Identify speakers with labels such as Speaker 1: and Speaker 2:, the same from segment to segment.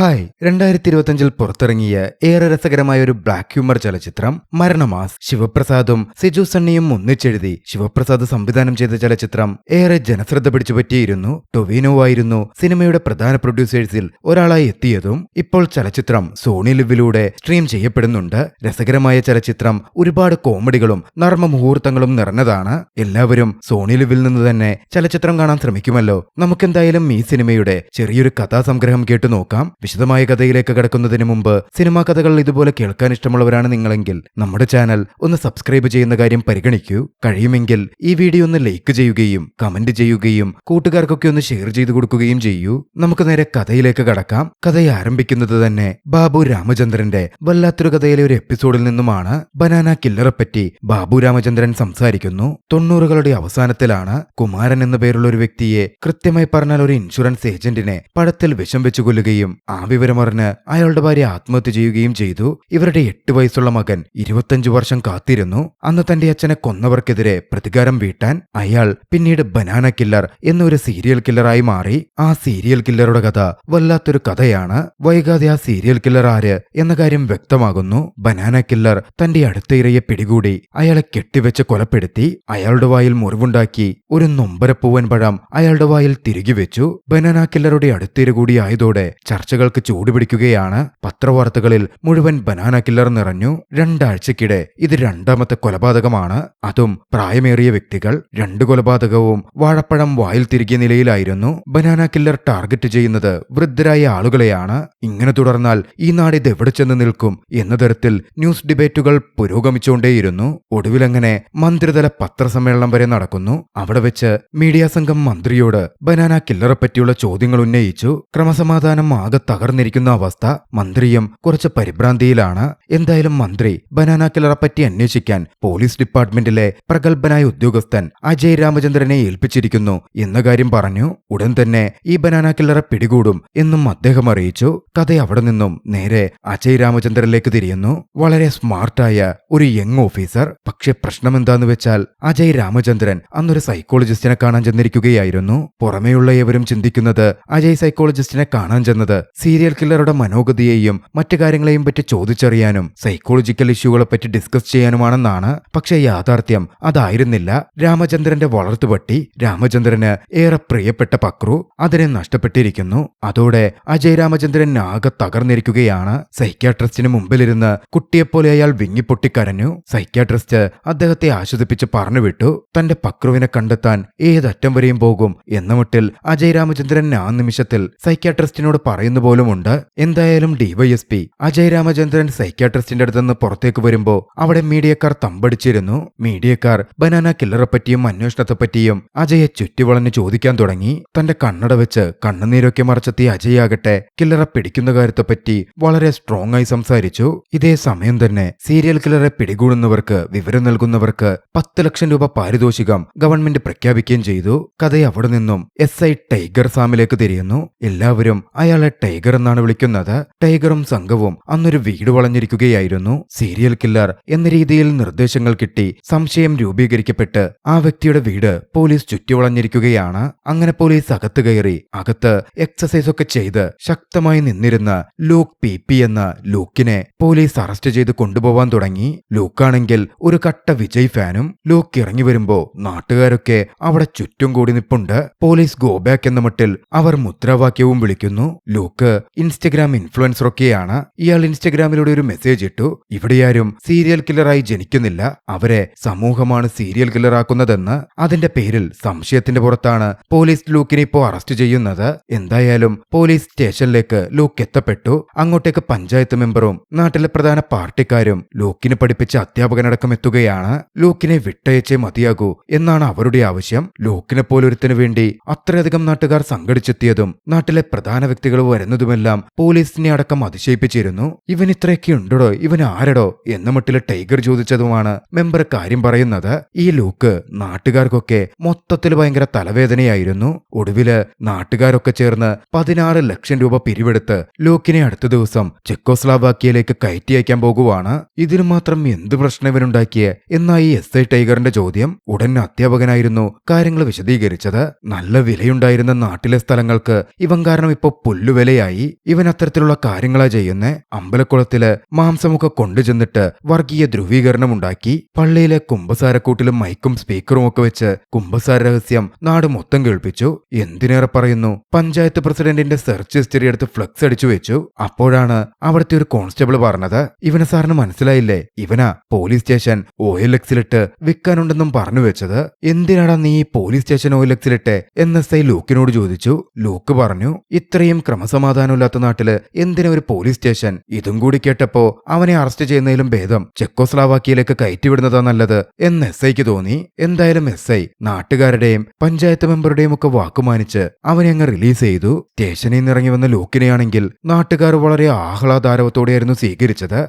Speaker 1: Hi 2025 പുറത്തിറങ്ങിയ ഏറെ രസകരമായ ഒരു ബ്ലാക്ക് ഹ്യൂമർ ചലച്ചിത്രം മരണമാസ്. ശിവപ്രസാദും സിജു സണ്ണിയും ഒന്നിച്ചെഴുതി ശിവപ്രസാദ് സംവിധാനം ചെയ്ത ചലച്ചിത്രം ഏറെ ജനശ്രദ്ധ പിടിച്ചുപറ്റിയിരുന്നു. ടൊവിനോ ആയിരുന്നു സിനിമയുടെ പ്രധാന പ്രൊഡ്യൂസേഴ്സിൽ ഒരാളായി എത്തിയതും ഇപ്പോൾ ചലച്ചിത്രം സോണി ലിവിലൂടെ സ്ട്രീം ചെയ്യപ്പെടുന്നുണ്ട്. രസകരമായ ചലച്ചിത്രം ഒരുപാട് കോമഡികളും നർമ്മ മുഹൂർത്തങ്ങളും നിറഞ്ഞതാണ്. എല്ലാവരും സോണി ലിവിൽ നിന്ന് തന്നെ ചലച്ചിത്രം കാണാൻ ശ്രമിക്കുമല്ലോ. നമുക്കെന്തായാലും ഈ സിനിമയുടെ ചെറിയൊരു കഥാസംഗ്രഹം കേട്ടു നോക്കാം. വിശദമായ കഥയിലേക്ക് കടക്കുന്നതിന് മുമ്പ് സിനിമാ കഥകൾ ഇതുപോലെ കേൾക്കാൻ ഇഷ്ടമുള്ളവരാണ് നിങ്ങളെങ്കിൽ നമ്മുടെ ചാനൽ ഒന്ന് സബ്സ്ക്രൈബ് ചെയ്യുന്ന കാര്യം പരിഗണിക്കൂ. കഴിയുമെങ്കിൽ ഈ വീഡിയോ ഒന്ന് ലൈക്ക് ചെയ്യുകയും കമന്റ് ചെയ്യുകയും കൂട്ടുകാർക്കൊക്കെ ഒന്ന് ഷെയർ ചെയ്തു കൊടുക്കുകയും ചെയ്യൂ. നമുക്ക് നേരെ കഥയിലേക്ക് കടക്കാം. കഥയെ ആരംഭിക്കുന്നത് തന്നെ ബാബു രാമചന്ദ്രന്റെ വല്ലാത്തൊരു കഥയിലെ ഒരു എപ്പിസോഡിൽ നിന്നുമാണ്. ബനാന കില്ലറെപ്പറ്റി ബാബു രാമചന്ദ്രൻ സംസാരിക്കുന്നു. 90കളുടെ അവസാനത്തിലാണ് കുമാരൻ എന്ന പേരുള്ള ഒരു വ്യക്തിയെ, കൃത്യമായി പറഞ്ഞാൽ ഒരു ഇൻഷുറൻസ് ഏജന്റിനെ, പഴത്തിൽ വിഷം വെച്ചു കൊല്ലുകയും ആ വിവരമറിഞ്ഞ് അയാളുടെ ഭാര്യ ആത്മഹത്യ ചെയ്യുകയും ചെയ്തു. ഇവരുടെ 8 വയസ്സുള്ള മകൻ 25 വർഷം കാത്തിരുന്നു. അന്ന് തന്റെ അച്ഛനെ കൊന്നവർക്കെതിരെ പ്രതികാരം വീട്ടാൻ അയാൾ പിന്നീട് ബനാന കില്ലർ എന്നൊരു സീരിയൽ കില്ലറായി മാറി. ആ സീരിയൽ കില്ലറുടെ കഥ വല്ലാത്തൊരു കഥയാണ്. വൈകാതെ ആ സീരിയൽ കില്ലർ ആര് എന്ന കാര്യം വ്യക്തമാകുന്നു. ബനാന കില്ലർ തന്റെ അടുത്ത ഇരയെ പിടികൂടി അയാളെ കെട്ടിവെച്ച് കൊലപ്പെടുത്തി. അയാളുടെ വായിൽ മുറിവുണ്ടാക്കി ഒരു നൊമ്പരപ്പൂവൻ പഴം അയാളുടെ വായിൽ തിരികെ വെച്ചു. ബനാന കില്ലറുടെ അടുത്തിര കൂടിയായതോടെ ചർച്ചകൾക്ക് ചൂടുപിടിക്കുകയാണ്. പത്രവാർത്തകളിൽ മുഴുവൻ ബനാന കില്ലർ നിറഞ്ഞു. 2 ആഴ്ചക്കിടെ ഇത് 2ാമത്തെ കൊലപാതകമാണ്. അതും പ്രായമേറിയ വ്യക്തികൾ. 2 കൊലപാതകവും വാഴപ്പഴം വായിൽ തിരികിയ നിലയിലായിരുന്നു. ബനാന കില്ലർ ടാർഗറ്റ് ചെയ്യുന്നത് വൃദ്ധരായ ആളുകളെയാണ്. ഇങ്ങനെ തുടർന്നാൽ ഈ നാട് ഇത് എവിടെ ചെന്ന് നിൽക്കും എന്ന തരത്തിൽ ന്യൂസ് ഡിബേറ്റുകൾ പുരോഗമിച്ചുകൊണ്ടേയിരുന്നു. ഒടുവിലങ്ങനെ മന്ത്രിതല പത്രസമ്മേളനം വരെ നടക്കുന്നു. അവിടെ വെച്ച് മീഡിയ സംഘം മന്ത്രിയോട് ബനാന കില്ലറെ പറ്റിയുള്ള ചോദ്യങ്ങൾ ഉന്നയിച്ചു. ക്രമസമാധാനം ആകെ തകർന്നിരിക്കുന്ന അവസ്ഥ. മന്ത്രിയും കുറച്ച് പരിഭ്രാന്തിയിലാണ്. എന്തായാലും മന്ത്രി ബനാന കില്ലറെ പറ്റി അന്വേഷിക്കാൻ പോലീസ് ഡിപ്പാർട്ട്മെന്റിലെ പ്രഗത്ഭനായ ഉദ്യോഗസ്ഥൻ അജയ് രാമചന്ദ്രനെ ഏൽപ്പിച്ചിരിക്കുന്നു എന്ന കാര്യം പറഞ്ഞു. ഉടൻ തന്നെ ഈ ബനാന കില്ലറെ പിടികൂടും എന്നും അദ്ദേഹം അറിയിച്ചു. കഥ അവിടെ നിന്നും നേരെ അജയ് രാമചന്ദ്രനിലേക്ക് തിരിയുന്നു. വളരെ സ്മാർട്ടായ ഒരു യങ് ഓഫീസർ. പക്ഷെ പ്രശ്നം എന്താന്ന് വെച്ചാൽ അജയ് രാമചന്ദ്രൻ അന്നൊരു സൈക്കോളജിസ്റ്റിനെ കാണാൻ ചെന്നിരിക്കുകയായിരുന്നു. പുറമേയുള്ള ഏവരും ചിന്തിക്കുന്നത് അജയ് സൈക്കോളജിസ്റ്റിനെ കാണാൻ ചെന്നത് സീരിയൽ കില്ലറുടെ മനോഗതിയെയും മറ്റു കാര്യങ്ങളെയും പറ്റി ചോദിച്ചറിയാനും സൈക്കോളജിക്കൽ ഇഷ്യൂകളെ പറ്റി ഡിസ്കസ് ചെയ്യാനുമാണെന്നാണ്. പക്ഷെ യാഥാർത്ഥ്യം അതായിരുന്നില്ല. രാമചന്ദ്രന്റെ വളർത്തുപട്ടി, രാമചന്ദ്രന് ഏറെ പ്രിയപ്പെട്ട പക്രു, അതിനെ നഷ്ടപ്പെട്ടിരിക്കുന്നു. അതോടെ അജയ് രാമചന്ദ്രൻ ആകെ തകർന്നിരിക്കുകയാണ്. സൈക്യാട്രിസ്റ്റിന് മുമ്പിലിരുന്ന് കുട്ടിയെപ്പോലെ അയാൾ വിങ്ങിപ്പൊട്ടിക്കരഞ്ഞു. സൈക്യാട്രിസ്റ്റ് അദ്ദേഹത്തെ ആശ്വസിപ്പിച്ച് പറഞ്ഞുവിട്ടു. തന്റെ പക്രുവിനെ കണ്ടെത്താൻ ഏതറ്റം വരെയും പോകും എന്ന മട്ടിൽ അജയ് രാമചന്ദ്രൻ ആ നിമിഷത്തിൽ സൈക്യാട്രിസ്റ്റിനോട് പറയുന്നു പോലുമുണ്ട്. എന്തായാലും ഡിവൈഎസ്പി അജയ് രാമചന്ദ്രൻ സൈക്യാട്രിസ്റ്റിന്റെ അടുത്തുനിന്ന് പുറത്തേക്ക് വരുമ്പോ അവിടെ മീഡിയക്കാർ തമ്പടിച്ചിരുന്നു. മീഡിയക്കാർ ബനാന കില്ലറെ പറ്റിയും അന്വേഷണത്തെപ്പറ്റിയും അജയെ ചുറ്റിവളഞ്ഞ് ചോദിക്കാൻ തുടങ്ങി. തന്റെ കണ്ണട വെച്ച് കണ്ണുനീരൊക്കെ മറച്ചെത്തിയ അജയാകട്ടെ കില്ലറെ പിടിക്കുന്ന കാര്യത്തെപ്പറ്റി വളരെ സ്ട്രോങ് ആയി സംസാരിച്ചു. ഇതേ സമയം തന്നെ സീരിയൽ കില്ലറെ പിടികൂടുന്നവർക്ക് വിവരം നൽകുന്നവർക്ക് 10 ലക്ഷം രൂപ പാരിതോഷികം ഗവൺമെന്റ് പ്രഖ്യാപിക്കുകയും ചെയ്തു. കഥ അവിടെ നിന്നും SI ടൈഗർ സാമിലേക്ക് തിരിയുന്നു. എല്ലാവരും അയാളെ ടൈഗർ എന്നാണ് വിളിക്കുന്നത്. ടൈഗറും സംഘവും അന്നൊരു വീട് വളഞ്ഞിരിക്കുകയായിരുന്നു. സീരിയൽ കില്ലർ എന്ന രീതിയിൽ നിർദ്ദേശങ്ങൾ കിട്ടി സംശയം രൂപീകരിക്കപ്പെട്ട് ആ വ്യക്തിയുടെ വീട് പോലീസ് ചുറ്റിവളഞ്ഞിരിക്കുകയാണ്. അങ്ങനെ പോലീസ് അകത്ത് കയറി അകത്ത് എക്സസൈസ് ഒക്കെ ചെയ്ത് ശക്തമായി നിന്നിരുന്ന ലൂക്ക് PP എന്ന ലൂക്കിനെ പോലീസ് അറസ്റ്റ് ചെയ്ത് കൊണ്ടുപോവാൻ തുടങ്ങി. ലൂക്കാണെങ്കിൽ ഒരു കട്ട വിജയ് ഫാനും. ലൂക്ക് ഇറങ്ങി വരുമ്പോ നാട്ടുകാരൊക്കെ അവിടെ ചുറ്റും കൂടി നിപ്പുണ്ട്. പോലീസ് ഗോ ബാക്ക് എന്ന മട്ടിൽ അവർ മുദ്രാവാക്യവും വിളിക്കുന്നു. ലൂക്ക് ഇൻസ്റ്റഗ്രാം ഇൻഫ്ലുവൻസറൊക്കെയാണ്. ഇയാൾ ഇൻസ്റ്റഗ്രാമിലൂടെ ഒരു മെസ്സേജ് ഇട്ടു. ഇവിടെയാരും സീരിയൽ കില്ലറായി ജനിക്കുന്നില്ല, അവരെ സമൂഹമാണ് സീരിയൽ കില്ലറാക്കുന്നതെന്ന്. അതിന്റെ പേരിൽ സംശയത്തിന്റെ പുറത്താണ് പോലീസ് ലൂക്കിനെ ഇപ്പോൾ അറസ്റ്റ് ചെയ്യുന്നത്. എന്തായാലും പോലീസ് സ്റ്റേഷനിലേക്ക് ലൂക്ക് എത്തപ്പെട്ടു. അങ്ങോട്ടേക്ക് പഞ്ചായത്ത് മെമ്പറും നാട്ടിലെ പ്രധാന പാർട്ടിക്കാരും ലൂക്കിനെ പഠിപ്പിച്ച അധ്യാപകനടക്കം എത്തുകയാണ്. ലൂക്കിനെ വിട്ടയച്ചേ മതിയാകൂ എന്നാണ് അവരുടെ ആവശ്യം. ലൂക്കിനെ പോലൊരുത്തിന് വേണ്ടി അത്രയധികം നാട്ടുകാർ സംഘടിച്ചെത്തിയതും നാട്ടിലെ പ്രധാന വ്യക്തികൾ വരുന്നതുമെല്ലാം പോലീസിനെ അടക്കം അതിശയിപ്പിച്ചിരുന്നു. ഇവൻ ഇത്രയൊക്കെ ഉണ്ടോ, ഇവൻ ആരടോ എന്ന മട്ടിലെ ടൈഗർ ചോദിച്ചതുമാണ് മെമ്പർ കാര്യം പറയുന്നത്. ഈ ലൂക്ക് നാട്ടുകാർക്കൊക്കെ മൊത്തത്തിൽ ഭയങ്കര തലവേദനയായിരുന്നു. ഒടുവില് നാട്ടുകാരൊക്കെ ചേർന്ന് 16 ലക്ഷം രൂപ പിരിവെടുത്ത് ലൂക്കിനെ അടുത്ത ദിവസം ചെക്കോസ്ലാവാക്യയിലേക്ക് കയറ്റി അയക്കാൻ പോകുവാണ്. ഇതിനു മാത്രം എന്ത് പ്രശ്നം ഇവനുണ്ടാക്കിയ എന്നായി SI ടൈഗറിന്റെ ചോദ്യം. ഉടൻ അധ്യാപകനായിരുന്നു കാര്യങ്ങൾ വിശദീകരിച്ചത്. നല്ല വിലയുണ്ടായിരുന്ന നാട്ടിലെ സ്ഥലങ്ങൾക്ക് ഇവൻ കാരണം ഇപ്പോ പുല്ലുവിലയായി. മനസ്സിലായി ഇവൻ അത്തരത്തിലുള്ള കാര്യങ്ങളാ ചെയ്യുന്നേ. അമ്പലക്കുളത്തില് മാംസമൊക്കെ കൊണ്ടുചെന്നിട്ട് വർഗീയ ധ്രുവീകരണം ഉണ്ടാക്കി. പള്ളിയിലെ കുമ്പസാരക്കൂട്ടിലും മൈക്കും സ്പീക്കറും ഒക്കെ വെച്ച് കുമ്പസാര രഹസ്യം നാട് മൊത്തം കേൾപ്പിച്ചു. എന്തിനേറെ പറയുന്നു, പഞ്ചായത്ത് പ്രസിഡന്റിന്റെ സെർച്ച് ഹിസ്റ്ററി എടുത്ത് ഫ്ലക്സ് അടിച്ചു വെച്ചു. അപ്പോഴാണ് അവിടുത്തെ ഒരു കോൺസ്റ്റബിൾ പറഞ്ഞത്, ഇവനെ സാറിന് മനസ്സിലായില്ലേ, ഇവനാ പോലീസ് സ്റ്റേഷൻ OLXിലിട്ട് വിൽക്കാനുണ്ടെന്നും പറഞ്ഞു വെച്ചത്. എന്തിനാടാ നീ ഈ പോലീസ് സ്റ്റേഷൻ OLXിലിട്ടെ എന്ന് SI ലൂക്കിനോട് ചോദിച്ചു. ലൂക്ക് പറഞ്ഞു, ഇത്രയും ക്രമസമാധാനമില്ലാത്ത നാട്ടില് എന്തിനാ ഒരു പോലീസ് സ്റ്റേഷൻ? ഇതും കൂടി കേട്ടപ്പോ അവനെ അറസ്റ്റ് ചെയ്യുന്നതിലും ഭേദം ചെക്കോസ്ലാവാക്കിയയിലേക്ക് കയറ്റിവിടുന്നതാ നല്ലത് എന്ന് SIക്ക് തോന്നി. എന്തായാലും SI നാട്ടുകാരുടെയും പഞ്ചായത്ത് മെമ്പറുടെയും ഒക്കെ വാക്കുമാനിച്ച് അവനെ അങ്ങ് റിലീസ് ചെയ്തു. സ്റ്റേഷനിൽ നിന്ന് ഇറങ്ങി വന്ന ലൂക്കിനെയാണെങ്കിൽ നാട്ടുകാർ വളരെ ആഹ്ലാദാരവത്തോടെയായിരുന്നു സ്വീകരിച്ചത്.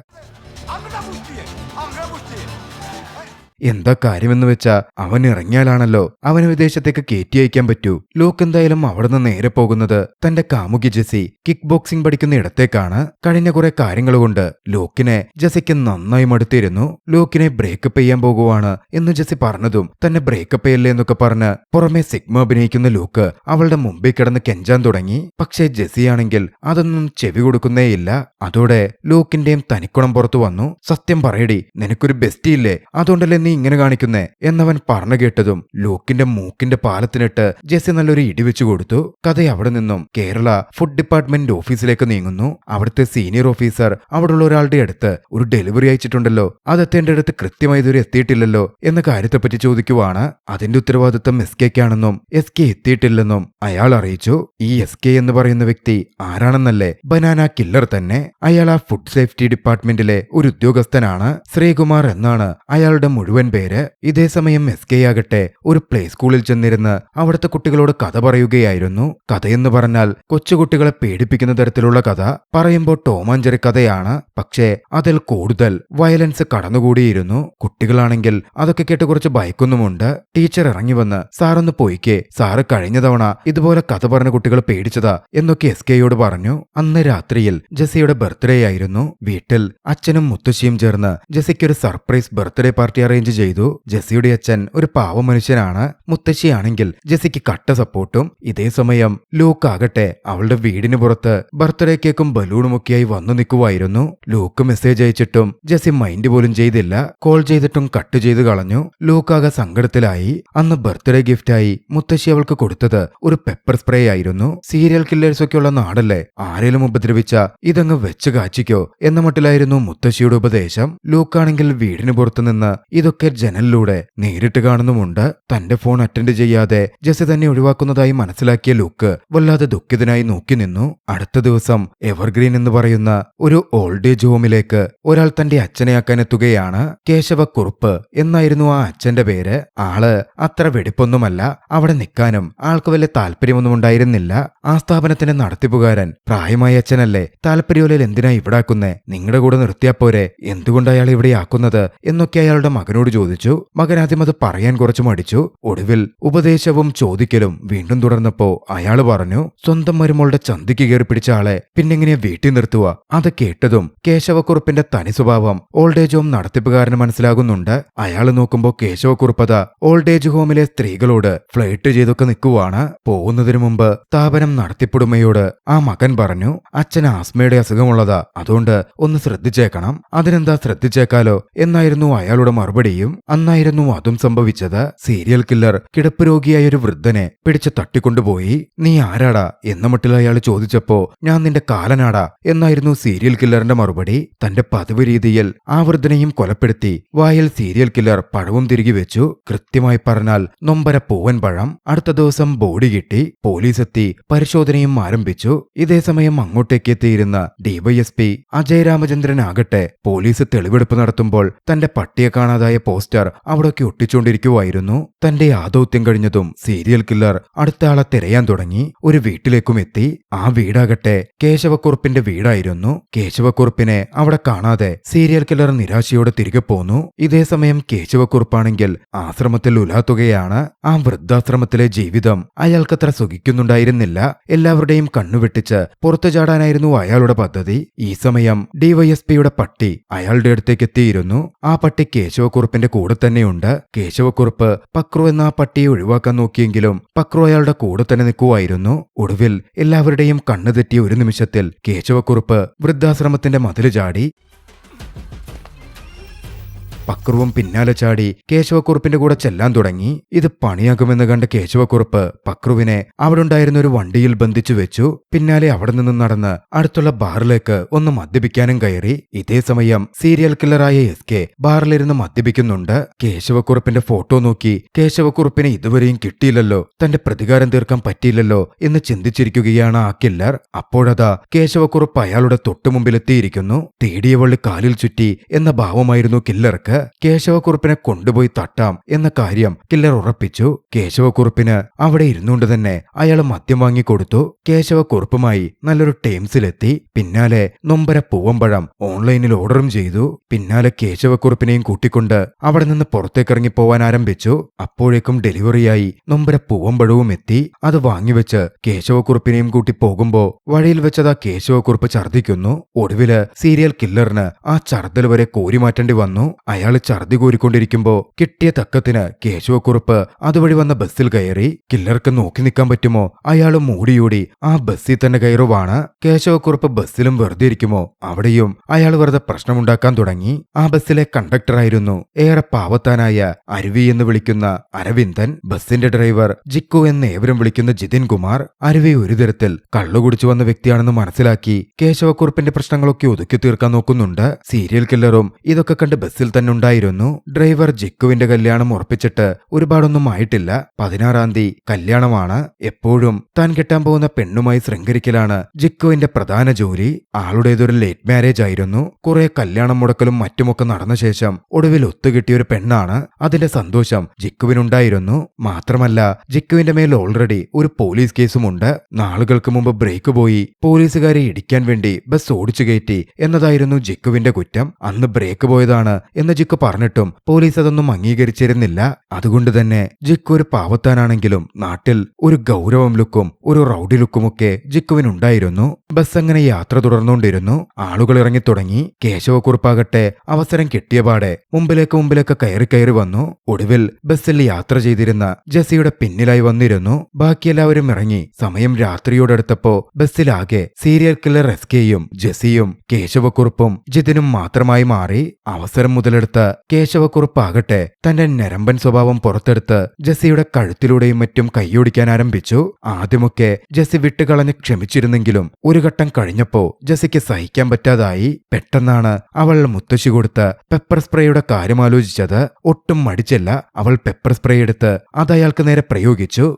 Speaker 1: എന്താ കാര്യമെന്ന് വെച്ചാ അവൻ ഇറങ്ങിയാലാണല്ലോ അവന് വിദേശത്തേക്ക് കയറ്റി അയക്കാൻ പറ്റൂ. ലൂക്ക് എന്തായാലും അവിടെ നിന്ന് നേരെ പോകുന്നത് തന്റെ കാമുകി ജെസി കിക്ക് ബോക്സിംഗ് പഠിക്കുന്ന ഇടത്തേക്കാണ്. കഴിഞ്ഞ കുറെ കാര്യങ്ങൾ കൊണ്ട് ലൂക്കിനെ ജെസിക്ക് നന്നായി മടുത്തിരുന്നു. ലൂക്കിനെ ബ്രേക്കപ്പ് ചെയ്യാൻ പോകുവാണ് എന്ന് ജെസി പറഞ്ഞതും തന്നെ ബ്രേക്കപ്പ് ചെയ്യല്ലേ എന്നൊക്കെ പറഞ്ഞ് പുറമെ സിഗ്മ അഭിനയിക്കുന്ന ലൂക്ക് അവളുടെ മുമ്പിൽ കിടന്ന് കെഞ്ചാൻ തുടങ്ങി. പക്ഷേ ജെസിയാണെങ്കിൽ അതൊന്നും ചെവി കൊടുക്കുന്നേയില്ല. അതോടെ ലൂക്കിന്റെയും തനിക്കുണം പുറത്തു വന്നു. സത്യം പറയടി, നിനക്കൊരു ബെസ്റ്റി ഇല്ലേ, അതുകൊണ്ടല്ലേ നീ ഇങ്ങനെ കാണിക്കുന്നേ എന്നവൻ പറഞ്ഞു കേട്ടതും ലൂക്കിന്റെ മൂക്കിന്റെ പാലത്തിനിട്ട് ജെസി നല്ലൊരു ഇടിവെച്ചു കൊടുത്തു. കഥ അവിടെ നിന്നും കേരള ഫുഡ് ഡിപ്പാർട്ട്മെന്റ് ഓഫീസിലേക്ക് നീങ്ങുന്നു. അവിടുത്തെ സീനിയർ ഓഫീസർ അവിടെയുള്ള ഒരാളുടെ അടുത്ത് ഒരു ഡെലിവറി അയച്ചിട്ടുണ്ടല്ലോ, അതെത്തേണ്ട അടുത്ത് കൃത്യമായി ഇതുവരെ എത്തിയിട്ടില്ലല്ലോ എന്ന കാര്യത്തെപ്പറ്റി ചോദിക്കുവാണ്. അതിന്റെ ഉത്തരവാദിത്തം SKക്കാണെന്നും SK എത്തിയിട്ടില്ലെന്നും അയാൾ അറിയിച്ചു. ഈ SK എന്ന് പറയുന്ന വ്യക്തി ആരാണെന്നല്ലേ? ബനാന കില്ലർ തന്നെ. അയാൾ ആ ഫുഡ് സേഫ്റ്റി ഡിപ്പാർട്ട്മെന്റിലെ ഒരു ഉദ്യോഗസ്ഥനാണ്. ശ്രീകുമാർ എന്നാണ് അയാളുടെ മുഴുവൻ പേര്. ഇതേസമയം SK ആകട്ടെ ഒരു പ്ലേ സ്കൂളിൽ ചെന്നിരുന്ന് അവിടുത്തെ കുട്ടികളോട് കഥ പറയുകയായിരുന്നു. കഥയെന്ന് പറഞ്ഞാൽ കൊച്ചുകുട്ടികളെ പേടിപ്പിക്കുന്ന തരത്തിലുള്ള കഥ. പറയുമ്പോൾ ടോം ആൻഡ് ജെറി കഥയാണ്, പക്ഷേ അതിൽ കൂടുതൽ വയലൻസ് കടന്നുകൂടിയിരുന്നു. കുട്ടികളാണെങ്കിൽ അതൊക്കെ കേട്ട് കുറച്ച് ഭയക്കുന്നുമുണ്ട്. ടീച്ചർ ഇറങ്ങി വന്ന്, സാറൊന്ന് പോയിക്കേ, സാറ് കഴിഞ്ഞ തവണ ഇതുപോലെ കഥ പറഞ്ഞ കുട്ടികളെ പേടിച്ചതാ എന്നൊക്കെ SKയോട് പറഞ്ഞു. അന്ന് രാത്രിയിൽ ജെസിയുടെ ബർത്ത്ഡേ ആയിരുന്നു. വീട്ടിൽ അച്ഛനും മുത്തശ്ശിയും ചേർന്ന് ജെസിക്കൊരു സർപ്രൈസ് ബർത്ത്ഡേ പാർട്ടി അറേഞ്ച് ചെയ്തു. ജെസിയുടെ അച്ഛൻ ഒരു പാവ മനുഷ്യനാണ്. മുത്തശ്ശിയാണെങ്കിൽ ജെസിക്ക് കട്ട സപ്പോർട്ടും. ഇതേ സമയം ലൂക്ക് ആകട്ടെ അവളുടെ വീടിന് പുറത്ത് ബർത്ത്ഡേ കേക്കും ബലൂണുമൊക്കെയായി വന്നു നിൽക്കുവായിരുന്നു. ലൂക്ക് മെസ്സേജ് അയച്ചിട്ടും ജെസി മൈൻഡ് പോലും ചെയ്തില്ല. കോൾ ചെയ്തിട്ടും കട്ട് ചെയ്ത് കളഞ്ഞു. ലൂക്ക് ആകെ സങ്കടത്തിലായി. അന്ന് ബർത്ത്ഡേ ഗിഫ്റ്റായി മുത്തശ്ശി അവൾക്ക് കൊടുത്തത് ഒരു പെപ്പർ സ്പ്രേ ആയിരുന്നു. സീരിയൽ കില്ലേഴ്സൊക്കെയുള്ള നാടല്ലേ, ആരേലും ഉപദ്രവിച്ച ഇതങ്ങ് വെച്ച് കാച്ചിക്കോ എന്ന മട്ടിലായിരുന്നു മുത്തശ്ശിയുടെ ഉപദേശം. ലൂക്കാണെങ്കിൽ വീടിന് പുറത്തുനിന്ന് ഇതൊക്കെ ജനലിലൂടെ നേരിട്ട് കാണുന്നുമുണ്ട്. തന്റെ ഫോൺ അറ്റൻഡ് ചെയ്യാതെ ജെസി തന്നെ ഒഴിവാക്കുന്നതായി മനസ്സിലാക്കിയ ലൂക്ക് വല്ലാതെ ദുഃഖിതനായി നോക്കി നിന്നു. അടുത്ത ദിവസം എവർഗ്രീൻ എന്ന് പറയുന്ന ഒരു ഓൾഡ് ഏജ് ഹോമിലേക്ക് ഒരാൾ തന്റെ അച്ഛനെ ആക്കാനെത്തുകയാണ്. കേശവക്കുറുപ്പ് എന്നായിരുന്നു ആ അച്ഛന്റെ പേര്. ആള് അത്ര വെടിപ്പൊന്നുമല്ല. അവിടെ നിൽക്കാനും ആൾക്ക് വലിയ താല്പര്യമൊന്നും ഉണ്ടായിരുന്നില്ല. ആ സ്ഥാപനത്തിന്റെ നടത്തിപ്പുകാരൻ പ്രായമായ അച്ഛനല്ലേ, താല്പര്യോലിൽ എന്തിനാ ഇവിടാക്കുന്നേ, നിങ്ങളുടെ കൂടെ നിർത്തിയാ പോരെ, എന്തുകൊണ്ട് അയാൾ ഇവിടെ ആക്കുന്നത് എന്നൊക്കെ അയാളുടെ മകനോട് ചോദിച്ചു. മകൻ ആദ്യം അത് പറയാൻ കുറച്ചു മടിച്ചു. ഒടുവിൽ ഉപദേശവും ചോദിക്കലും വീണ്ടും തുടർന്നപ്പോ അയാള് പറഞ്ഞു, സ്വന്തം മരുമോളുടെ ചന്തിക്ക് കയറി പിടിച്ച ആളെ പിന്നെങ്ങനെയാ വീട്ടിൽ നിർത്തുക? അത് കേട്ടതും കേശവക്കുറുപ്പിന്റെ തനി സ്വഭാവം ഓൾഡ് ഏജ് ഹോം നടത്തിപ്പുകാരന് മനസ്സിലാകുന്നുണ്ട്. അയാള് നോക്കുമ്പോ കേശവക്കുറുപ്പത ഓൾഡ് ഏജ് ഹോമിലെ സ്ത്രീകളോട് ഫ്ലൈറ്റ് ചെയ്തൊക്കെ നിൽക്കുവാണ്. പോകുന്നതിനു മുമ്പ് സ്ഥാപനം നടത്തിപ്പുടമയോട് ആ മകൻ പറഞ്ഞു, അച്ഛന് ആസ്മയുടെ അസുഖമുള്ളതാ, അതുകൊണ്ട് ഒന്ന് ശ്രദ്ധിച്ചേക്കണം. അതിനെന്താ ശ്രദ്ധിച്ചേക്കാലോ എന്നായിരുന്നു അയാളുടെ മറുപടിയും. അന്നായിരുന്നു അതും സംഭവിച്ചത്. സീരിയൽ കില്ലർ കിടപ്പ് രോഗിയായ ഒരു വൃദ്ധനെ പിടിച്ച് തട്ടിക്കൊണ്ടുപോയി. നീ ആരാടാ എന്ന മട്ടിൽ അയാൾ ചോദിച്ചപ്പോ, ഞാൻ നിന്റെ കാലനാടാ എന്നായിരുന്നു സീരിയൽ കില്ലറിന്റെ മറുപടി. തന്റെ പതിവ് രീതിയിൽ ആ വൃദ്ധനെയും കൊലപ്പെടുത്തി വായിൽ സീരിയൽ കില്ലർ പഴവും തിരികെ വെച്ചു. കൃത്യമായി പറഞ്ഞാൽ നൊമ്പര പൂവൻ പഴം. അടുത്ത ദിവസം ബോഡി കിട്ടി. പോലീസ് എത്തി പരിശോധനയും ആരംഭിച്ചു. ഇതേസമയം അങ്ങോട്ടേക്ക് എത്തിയിരുന്ന DYSP അജയ് രാമചന്ദ്രൻ ആകട്ടെ പോലീസ് തെളിവെടുപ്പ് നടത്തുമ്പോൾ തന്റെ പട്ടിയെ കാണാതായ പോസ്റ്റർ അവിടൊക്കെ ഒട്ടിച്ചുകൊണ്ടിരിക്കുവായിരുന്നു. തന്റെ ആദൗത്യം കഴിഞ്ഞതും സീരിയൽ കില്ലർ അടുത്ത ആളെ തിരയാൻ തുടങ്ങി. ഒരു വീട്ടിലേക്കും എത്തി. ആ വീടാകട്ടെ കേശവക്കുറുപ്പിന്റെ വീടായിരുന്നു. കേശവക്കുറുപ്പിനെ അവിടെ കാണാതെ സീരിയൽ കില്ലർ നിരാശയോടെ തിരികെ പോന്നു. ഇതേസമയം കേശവക്കുറുപ്പാണെങ്കിൽ ആശ്രമത്തിൽ ഉലാത്തുകയാണ്. ആ വൃദ്ധാശ്രമത്തിലെ ജീവിതം അയാൾക്കത്ര സുഖിക്കുന്നുണ്ടായിരുന്നില്ല. എല്ലാവരുടെയും കണ്ണുവെട്ടിച്ച് പുറത്തു ചാടാനായിരുന്നു അയാളുടെ പദ്ധതി. ഈ സമയം DYSPയുടെ പട്ടി അയാളുടെ അടുത്തേക്ക് എത്തിയിരുന്നു. ആ പട്ടി കേശവക്കുറുപ്പിനെ കേശവക്കുറുപ്പിന്റെ കൂടെ തന്നെയുണ്ട്. കേശവക്കുറുപ്പ് പക്രു എന്ന ആ പട്ടിയെ ഒഴിവാക്കാൻ നോക്കിയെങ്കിലും പക്രു അയാളുടെ കൂടെ തന്നെ നിൽക്കുമായിരുന്നു. ഒടുവിൽ എല്ലാവരുടെയും കണ്ണു തെറ്റിയ ഒരു നിമിഷത്തിൽ കേശവക്കുറുപ്പ് വൃദ്ധാശ്രമത്തിന്റെ മതില് ചാടി. പക്രുവും പിന്നാലെ ചാടി കേശവക്കുറുപ്പിന്റെ കൂടെ ചെല്ലാൻ തുടങ്ങി. ഇത് പണിയാക്കുമെന്ന് കണ്ട കേശവക്കുറുപ്പ് പക്രുവിനെ അവിടെ ഉണ്ടായിരുന്ന ഒരു വണ്ടിയിൽ ബന്ധിച്ചു വെച്ചു. പിന്നാലെ അവിടെ നിന്നും നടന്ന് അടുത്തുള്ള ബാറിലേക്ക് ഒന്ന് മദ്യപിക്കാനും കയറി. ഇതേ സമയം സീരിയൽ കില്ലറായ SK ബാറിലിരുന്ന് മദ്യപിക്കുന്നുണ്ട്. കേശവക്കുറുപ്പിന്റെ ഫോട്ടോ നോക്കി കേശവക്കുറുപ്പിനെ ഇതുവരെയും കിട്ടിയില്ലല്ലോ, തന്റെ പ്രതികാരം തീർക്കാൻ പറ്റിയില്ലല്ലോ എന്ന് ചിന്തിച്ചിരിക്കുകയാണ് ആ കില്ലർ. അപ്പോഴതാ കേശവക്കുറുപ്പ് അയാളുടെ തൊട്ടുമുമ്പിലെത്തിയിരിക്കുന്നു. തേടിയ വള്ളി കാലിൽ ചുറ്റി എന്ന ഭാവമായിരുന്നു കില്ലർക്ക്. കേശവക്കുറുപ്പിനെ കൊണ്ടുപോയി തട്ടാം എന്ന കാര്യം കില്ലർ ഉറപ്പിച്ചു. കേശവക്കുറുപ്പിന് അവിടെ ഇരുന്നുകൊണ്ട് തന്നെ അയാൾ മദ്യം വാങ്ങിക്കൊടുത്തു. കേശവക്കുറുപ്പുമായി നല്ലൊരു ടേംസിലെത്തി. പിന്നാലെ നൊമ്പര പൂവമ്പഴം ഓൺലൈനിൽ ഓർഡറും ചെയ്തു. പിന്നാലെ കേശവക്കുറുപ്പിനെയും കൂട്ടിക്കൊണ്ട് അവിടെ നിന്ന് പുറത്തേക്കിറങ്ങി പോവാൻ ആരംഭിച്ചു. അപ്പോഴേക്കും ഡെലിവറിയായി നൊമ്പര പൂവമ്പഴവും എത്തി. അത് വാങ്ങിവെച്ച് കേശവക്കുറുപ്പിനെയും കൂട്ടി പോകുമ്പോ വഴിയിൽ വെച്ചതാ കേശവക്കുറുപ്പ് ഛർദ്ദിക്കുന്നു. ഒടുവില് സീരിയൽ കില്ലറിന് ആ ഛർദ്ദൽ വരെ കോരിമാറ്റേണ്ടി വന്നു. അയാൾ ഛർദി കോരിക്കൊണ്ടിരിക്കുമ്പോ കിട്ടിയ തക്കത്തിന് കേശവക്കുറുപ്പ് അതുവഴി വന്ന ബസ്സിൽ കയറി. കില്ലർക്ക് നോക്കി നിൽക്കാൻ പറ്റുമോ? അയാൾ മൂടിയൂടി ആ ബസ്സിൽ തന്നെ കയറുവാണ്. കേശവക്കുറുപ്പ് ബസ്സിലും വെറുതെ ഇരിക്കുമോ? അവിടെയും അയാൾ വെറുതെ പ്രശ്നമുണ്ടാക്കാൻ തുടങ്ങി. ആ ബസ്സിലെ കണ്ടക്ടറായിരുന്നു ഏറെ പാവത്താനായ അരുവി എന്ന് വിളിക്കുന്ന അരവിന്ദൻ. ബസ്സിന്റെ ഡ്രൈവർ ജിക്കു എന്ന് ഏവരും വിളിക്കുന്ന ജിതിൻ കുമാർ. അരുവി ഒരു തരത്തിൽ കള്ളുകുടിച്ചു വന്ന വ്യക്തിയാണെന്ന് മനസ്സിലാക്കി കേശവക്കുറുപ്പിന്റെ പ്രശ്നങ്ങളൊക്കെ ഒതുക്കി തീർക്കാൻ നോക്കുന്നുണ്ട്. സീരിയൽ കില്ലറും ഇതൊക്കെ കണ്ട് ബസ്സിൽ തന്നെ ഉണ്ടായിരുന്നു. ഡ്രൈവർ ജിക്കുവിന്റെ കല്യാണം ഉറപ്പിച്ചിട്ട് ഒരുപാടൊന്നും ആയിട്ടില്ല. 16-ാം തീയതി കല്യാണമാണ്. എപ്പോഴും താൻ കെട്ടാൻ പോകുന്ന പെണ്ണുമായി ശൃംഗരിക്കലാണ് ജിക്കുവിന്റെ പ്രധാന ജോലി. ആളുടേതൊരു ലേറ്റ് മാരേജ് ആയിരുന്നു. കുറെ കല്യാണം മുടക്കലും മറ്റുമൊക്കെ നടന്ന ശേഷം ഒടുവിൽ ഒത്തുകിട്ടിയ ഒരു പെണ്ണാണ്. അതിന്റെ സന്തോഷം ജിക്കുവിനുണ്ടായിരുന്നു. മാത്രമല്ല ജിക്കുവിന്റെ മേൽ ഓൾറെഡി ഒരു പോലീസ് കേസുമുണ്ട്. നാളുകൾക്ക് മുമ്പ് ബ്രേക്ക് പോയി പോലീസുകാരെ ഇടിക്കാൻ വേണ്ടി ബസ് ഓടിച്ചു കയറ്റി എന്നതായിരുന്നു ജിക്കുവിന്റെ കുറ്റം. അന്ന് ബ്രേക്ക് പോയതാണ് എന്ന് ജിക്കു പറഞ്ഞിട്ടും പോലീസ് അതൊന്നും അംഗീകരിച്ചിരുന്നില്ല. അതുകൊണ്ട് തന്നെ ജിക്കു ഒരു പാവത്താനാണെങ്കിലും നാട്ടിൽ ഒരു ഗൗരവം ലുക്കും ഒരു റൗഡി ലുക്കുമൊക്കെ ജിക്കുവിനുണ്ടായിരുന്നു. ബസ് അങ്ങനെ യാത്ര തുടർന്നുകൊണ്ടിരുന്നു. ആളുകൾ ഇറങ്ങിത്തുടങ്ങി. കേശവക്കുറുപ്പാകട്ടെ അവസരം കിട്ടിയപാടെ മുമ്പിലേക്ക് കയറി വന്നു. ഒടുവിൽ ബസ്സിൽ യാത്ര ചെയ്തിരുന്ന ജെസിയുടെ പിന്നിലായി വന്നിരുന്നു. ബാക്കിയെല്ലാവരും ഇറങ്ങി. സമയം രാത്രിയോടടുത്തപ്പോ ബസ്സിലാകെ സീരിയൽ കില്ലർ SKയും ജെസിയും കേശവക്കുറുപ്പും ജിതിനും മാത്രമായി മാറി. അവസരം മുതലെടുത്ത കേശവക്കുറുപ്പാകട്ടെ തന്റെ ഞരമ്പൻ സ്വഭാവം പുറത്തെടുത്ത് ജെസിയുടെ കഴുത്തിലൂടെയും മറ്റും കൈയൊടിക്കാൻ ആരംഭിച്ചു. ആദ്യമൊക്കെ ജെസി വിട്ടുകളഞ്ഞ് ക്ഷമിച്ചിരുന്നെങ്കിലും ഒരു ഘട്ടം കഴിഞ്ഞപ്പോ ജെസിക്ക് സഹിക്കാൻ പറ്റാതായി. പെട്ടെന്നാണ് അവൾ മുത്തശ്ശി കൊടുത്ത പെപ്പർ സ്പ്രേയുടെ കാര്യം ആലോചിച്ചത്. ഒട്ടും മടിച്ചില്ല. അവൾ പെപ്പർ സ്പ്രേ എടുത്ത് അത് അയാൾക്ക് നേരെ പ്രയോഗിച്ചു.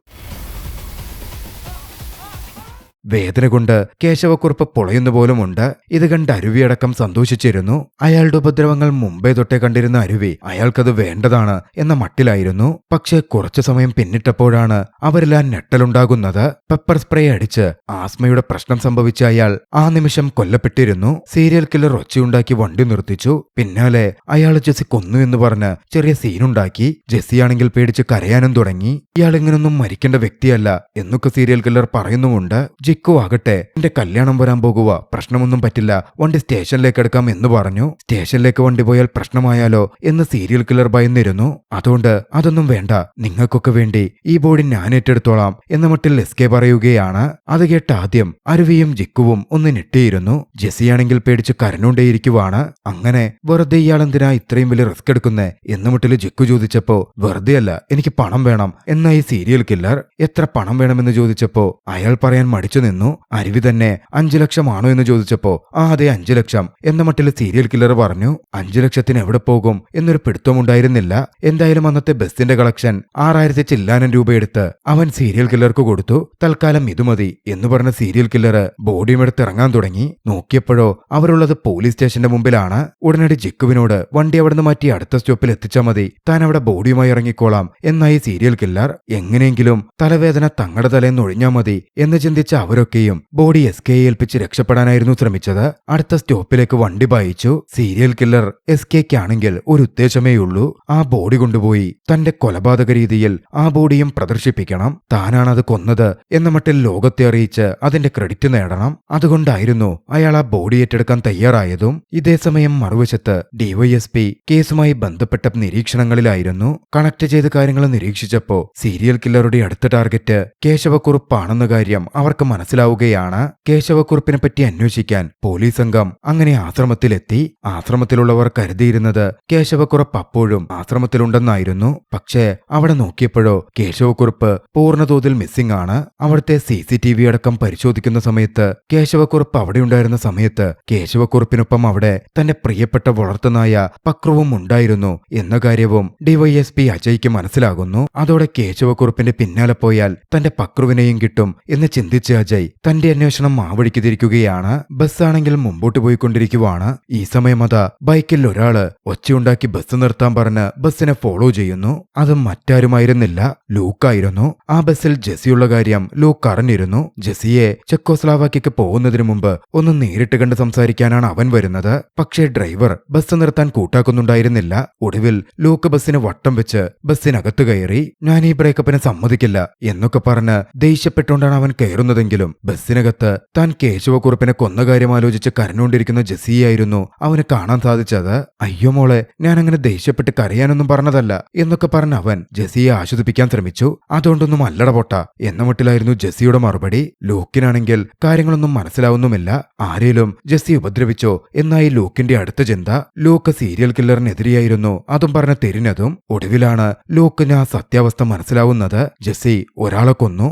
Speaker 1: വേദന കൊണ്ട് കേശവക്കുറുപ്പ് പൊളയുന്ന പോലുമുണ്ട്. ഇത് കണ്ട് അരുവിയടക്കം സന്തോഷിച്ചിരുന്നു. അയാളുടെ ഉപദ്രവങ്ങൾ മുമ്പേ തൊട്ടേ കണ്ടിരുന്ന അരുവി അയാൾക്കത് വേണ്ടതാണ് എന്ന മട്ടിലായിരുന്നു. പക്ഷേ കുറച്ചു സമയം പിന്നിട്ടപ്പോഴാണ് അവരെല്ലാം ഞെട്ടലുണ്ടാകുന്നത്. പെപ്പർ സ്പ്രേ അടിച്ച് ആസ്മയുടെ പ്രശ്നം സംഭവിച്ച അയാൾ ആ നിമിഷം കൊല്ലപ്പെട്ടിരുന്നു. സീരിയൽ കില്ലർ ഒച്ചയുണ്ടാക്കി വണ്ടി നിർത്തിച്ചു. പിന്നാലെ അയാൾ ജെസി കൊന്നു എന്ന് പറഞ്ഞ് ചെറിയ സീനുണ്ടാക്കി. ജെസിയാണെങ്കിൽ പേടിച്ച് കരയാനും തുടങ്ങി. ഇയാൾ ഇങ്ങനൊന്നും മരിക്കേണ്ട വ്യക്തിയല്ല എന്നൊക്കെ സീരിയൽ കില്ലർ പറയുന്നുമുണ്ട്. ജിക്കു ആകട്ടെ എന്റെ കല്യാണം വരാൻ പോകുക, പ്രശ്നമൊന്നും പറ്റില്ല, വണ്ടി സ്റ്റേഷനിലേക്ക് എടുക്കാം എന്ന് പറഞ്ഞു. സ്റ്റേഷനിലേക്ക് വണ്ടി പോയാൽ പ്രശ്നമായാലോ എന്ന് സീരിയൽ കില്ലർ ഭയന്നിരുന്നു. അതുകൊണ്ട് അതൊന്നും വേണ്ട, നിങ്ങൾക്കൊക്കെ വേണ്ടി ഈ ബോഡി ഞാൻ ഏറ്റെടുത്തോളാം എന്ന മട്ടിൽ SK പറയുകയാണ്. അത് കേട്ട് ആദ്യം അരുവിയും ജിക്കുവും ഒന്ന് ഞെട്ടിയിരുന്നു. ജെസിയാണെങ്കിൽ പേടിച്ച് കരഞ്ഞുകൊണ്ടേയിരിക്കുവാണ്. അങ്ങനെ വെറുതെ ഇയാളെന്തിനാ ഇത്രയും വലിയ റിസ്ക് എടുക്കുന്നേ എന്ന് മട്ടിൽ ജിക്കു ചോദിച്ചപ്പോ വെറുതെ അല്ല, എനിക്ക് പണം വേണം എന്നായി സീരിയൽ കില്ലർ. എത്ര പണം വേണമെന്ന് ചോദിച്ചപ്പോ അയാൾ പറയാൻ മടിച്ചു നിന്നു. അരുവി തന്നെ 5 ലക്ഷമാണോ എന്ന് ചോദിച്ചപ്പോ അതെ 5 ലക്ഷം എന്ന മട്ടിൽ സീരിയൽ കില്ലർ പറഞ്ഞു. 5 ലക്ഷത്തിന് എവിടെ പോകും എന്നൊരു പിടുത്തമുണ്ടായിരുന്നില്ല. എന്തായാലും അന്നത്തെ ബസിന്റെ കളക്ഷൻ 6000 ചില്ലാനം രൂപ എടുത്ത് അവൻ സീരിയൽ കില്ലർക്ക് കൊടുത്തു. തൽക്കാലം ഇത് മതി എന്ന് പറഞ്ഞ സീരിയൽ കില്ലർ ബോഡിയും എടുത്ത് ഇറങ്ങാൻ തുടങ്ങി. നോക്കിയപ്പോഴോ അവരുള്ളത് പോലീസ് സ്റ്റേഷന്റെ മുമ്പിലാണ്. ഉടനടി ജിക്കുവിനോട് വണ്ടി അവിടുന്ന് മാറ്റി അടുത്ത സ്റ്റോപ്പിൽ എത്തിച്ചാൽ മതി, താൻ അവിടെ ബോഡിയുമായി ഇറങ്ങിക്കോളാം എന്നായി സീരിയൽ കില്ലർ. എങ്ങനെയെങ്കിലും തലവേദന തങ്ങളുടെ തലേന്ന് ഒഴിഞ്ഞാൽ മതി എന്ന് ചിന്തിച്ച അവർ അവരൊക്കെയും ബോഡി SK ഏൽപ്പിച്ച് രക്ഷപ്പെടാനായിരുന്നു ശ്രമിച്ചത്. അടുത്ത സ്റ്റോപ്പിലേക്ക് വണ്ടി പായിച്ചു. സീരിയൽ കില്ലർ SKയ്ക്കാണെങ്കിൽ ഒരു ഉദ്ദേശമേയുള്ളൂ, ആ ബോഡി കൊണ്ടുപോയി തന്റെ കൊലപാതക രീതിയിൽ ആ ബോഡിയും പ്രദർശിപ്പിക്കണം. താനാണത് കൊന്നത് എന്ന മട്ടിൽ ലോകത്തെ അറിയിച്ച് അതിന്റെ ക്രെഡിറ്റ് നേടണം. അതുകൊണ്ടായിരുന്നു അയാൾ ആ ബോഡി ഏറ്റെടുക്കാൻ തയ്യാറായതും. ഇതേസമയം മറുവശത്ത് DYSP കേസുമായി ബന്ധപ്പെട്ട നിരീക്ഷണങ്ങളിലായിരുന്നു. കണക്ട് ചെയ്ത കാര്യങ്ങൾ നിരീക്ഷിച്ചപ്പോ സീരിയൽ കില്ലറുടെ അടുത്ത ടാർഗറ്റ് കേശവക്കുറുപ്പാണെന്ന കാര്യം അവർക്ക് മനസ്സിലാവുകയാണ്. കേശവക്കുറുപ്പിനെ പറ്റി അന്വേഷിക്കാൻ പോലീസ് സംഘം അങ്ങനെ ആശ്രമത്തിലെത്തി. ആശ്രമത്തിലുള്ളവർ കരുതിയിരുന്നത് കേശവക്കുറുപ്പ് അപ്പോഴും ആശ്രമത്തിലുണ്ടെന്നായിരുന്നു. പക്ഷേ അവിടെ നോക്കിയപ്പോഴോ കേശവക്കുറുപ്പ് പൂർണ്ണതോതിൽ മിസ്സിംഗ് ആണ്. അവിടുത്തെ CCTV അടക്കം പരിശോധിക്കുന്ന സമയത്ത് കേശവക്കുറുപ്പ് അവിടെയുണ്ടായിരുന്ന സമയത്ത് കേശവക്കുറുപ്പിനൊപ്പം അവിടെ തന്റെ പ്രിയപ്പെട്ട വളർത്തുനായ പക്രുവും ഉണ്ടായിരുന്നു എന്ന കാര്യവും DYSP അജയ്ക്ക് മനസ്സിലാകുന്നു. അതോടെ കേശവക്കുറുപ്പിന്റെ പിന്നാലെ പോയാൽ തന്റെ പക്രുവിനെയും കിട്ടും എന്ന് ചിന്തിച്ച അജയ് തന്റെ അന്വേഷണം മാവഴിക്ക് തിരിക്കുകയാണ്. ബസ്സാണെങ്കിൽ മുമ്പോട്ട് പോയിക്കൊണ്ടിരിക്കുവാണ്. ഈ സമയം അതാ ബൈക്കിൽ ഒരാള് ഒച്ചയുണ്ടാക്കി ബസ് നിർത്താൻ പറഞ്ഞ് ബസ്സിനെ ഫോളോ ചെയ്യുന്നു. അത് മറ്റാരുമായിരുന്നില്ല, ലൂക്കായിരുന്നു. ആ ബസ്സിൽ ജെസ്സിയുള്ള കാര്യം ലൂക്ക് അറിഞ്ഞിരുന്നു. ജെസ്സിയെ ചെക്കോസ്ലാവാക്യക്ക് പോകുന്നതിനു മുമ്പ് ഒന്ന് നേരിട്ട് കണ്ട് സംസാരിക്കാനാണ് അവൻ വരുന്നത്. പക്ഷേ ഡ്രൈവർ ബസ് നിർത്താൻ കൂട്ടാക്കുന്നുണ്ടായിരുന്നില്ല. ഒടുവിൽ ലൂക്ക് ബസ്സിന് വട്ടം വെച്ച് ബസ്സിനകത്ത് കയറി. ഞാൻ ഈ ബ്രേക്കപ്പിനെ സമ്മതിക്കില്ല എന്നൊക്കെ പറഞ്ഞ് ദേഷ്യപ്പെട്ടുകൊണ്ടാണ് അവൻ കയറുന്നതെങ്കിലും ബസ്സിനകത്ത് താൻ കേശവക്കുറുപ്പിനെ കൊന്ന കാര്യം ആലോചിച്ച് കരഞ്ഞുകൊണ്ടിരിക്കുന്ന ജെസ്സിയായിരുന്നു അവന് കാണാൻ സാധിച്ചത്. അയ്യോ മോളെ, ഞാൻ അങ്ങനെ ദേഷ്യപ്പെട്ട് കരയാനൊന്നും പറഞ്ഞതല്ല എന്നൊക്കെ പറഞ്ഞ് അവൻ ജെസ്സിയെ ആശ്വസിപ്പിക്കാൻ ശ്രമിച്ചു. അതുകൊണ്ടൊന്നും അല്ലട പൊട്ട എന്ന മട്ടിലായിരുന്നു ജെസ്സിയുടെ മറുപടി. ലൂക്കിനാണെങ്കിൽ കാര്യങ്ങളൊന്നും മനസ്സിലാവുന്നുമില്ല. ആരേലും ജെസ്സി ഉപദ്രവിച്ചോ എന്നായി ലൂക്കിന്റെ അടുത്ത ചിന്ത. ലൂക്ക് സീരിയൽ കില്ലറിനെതിരെയായിരുന്നു അതും പറഞ്ഞ് തിരിഞ്ഞതും. ഒടുവിലാണ് ലൂക്കിന് ആ സത്യാവസ്ഥ മനസ്സിലാവുന്നത്. ജെസ്സി ഒരാളെ കൊന്നു.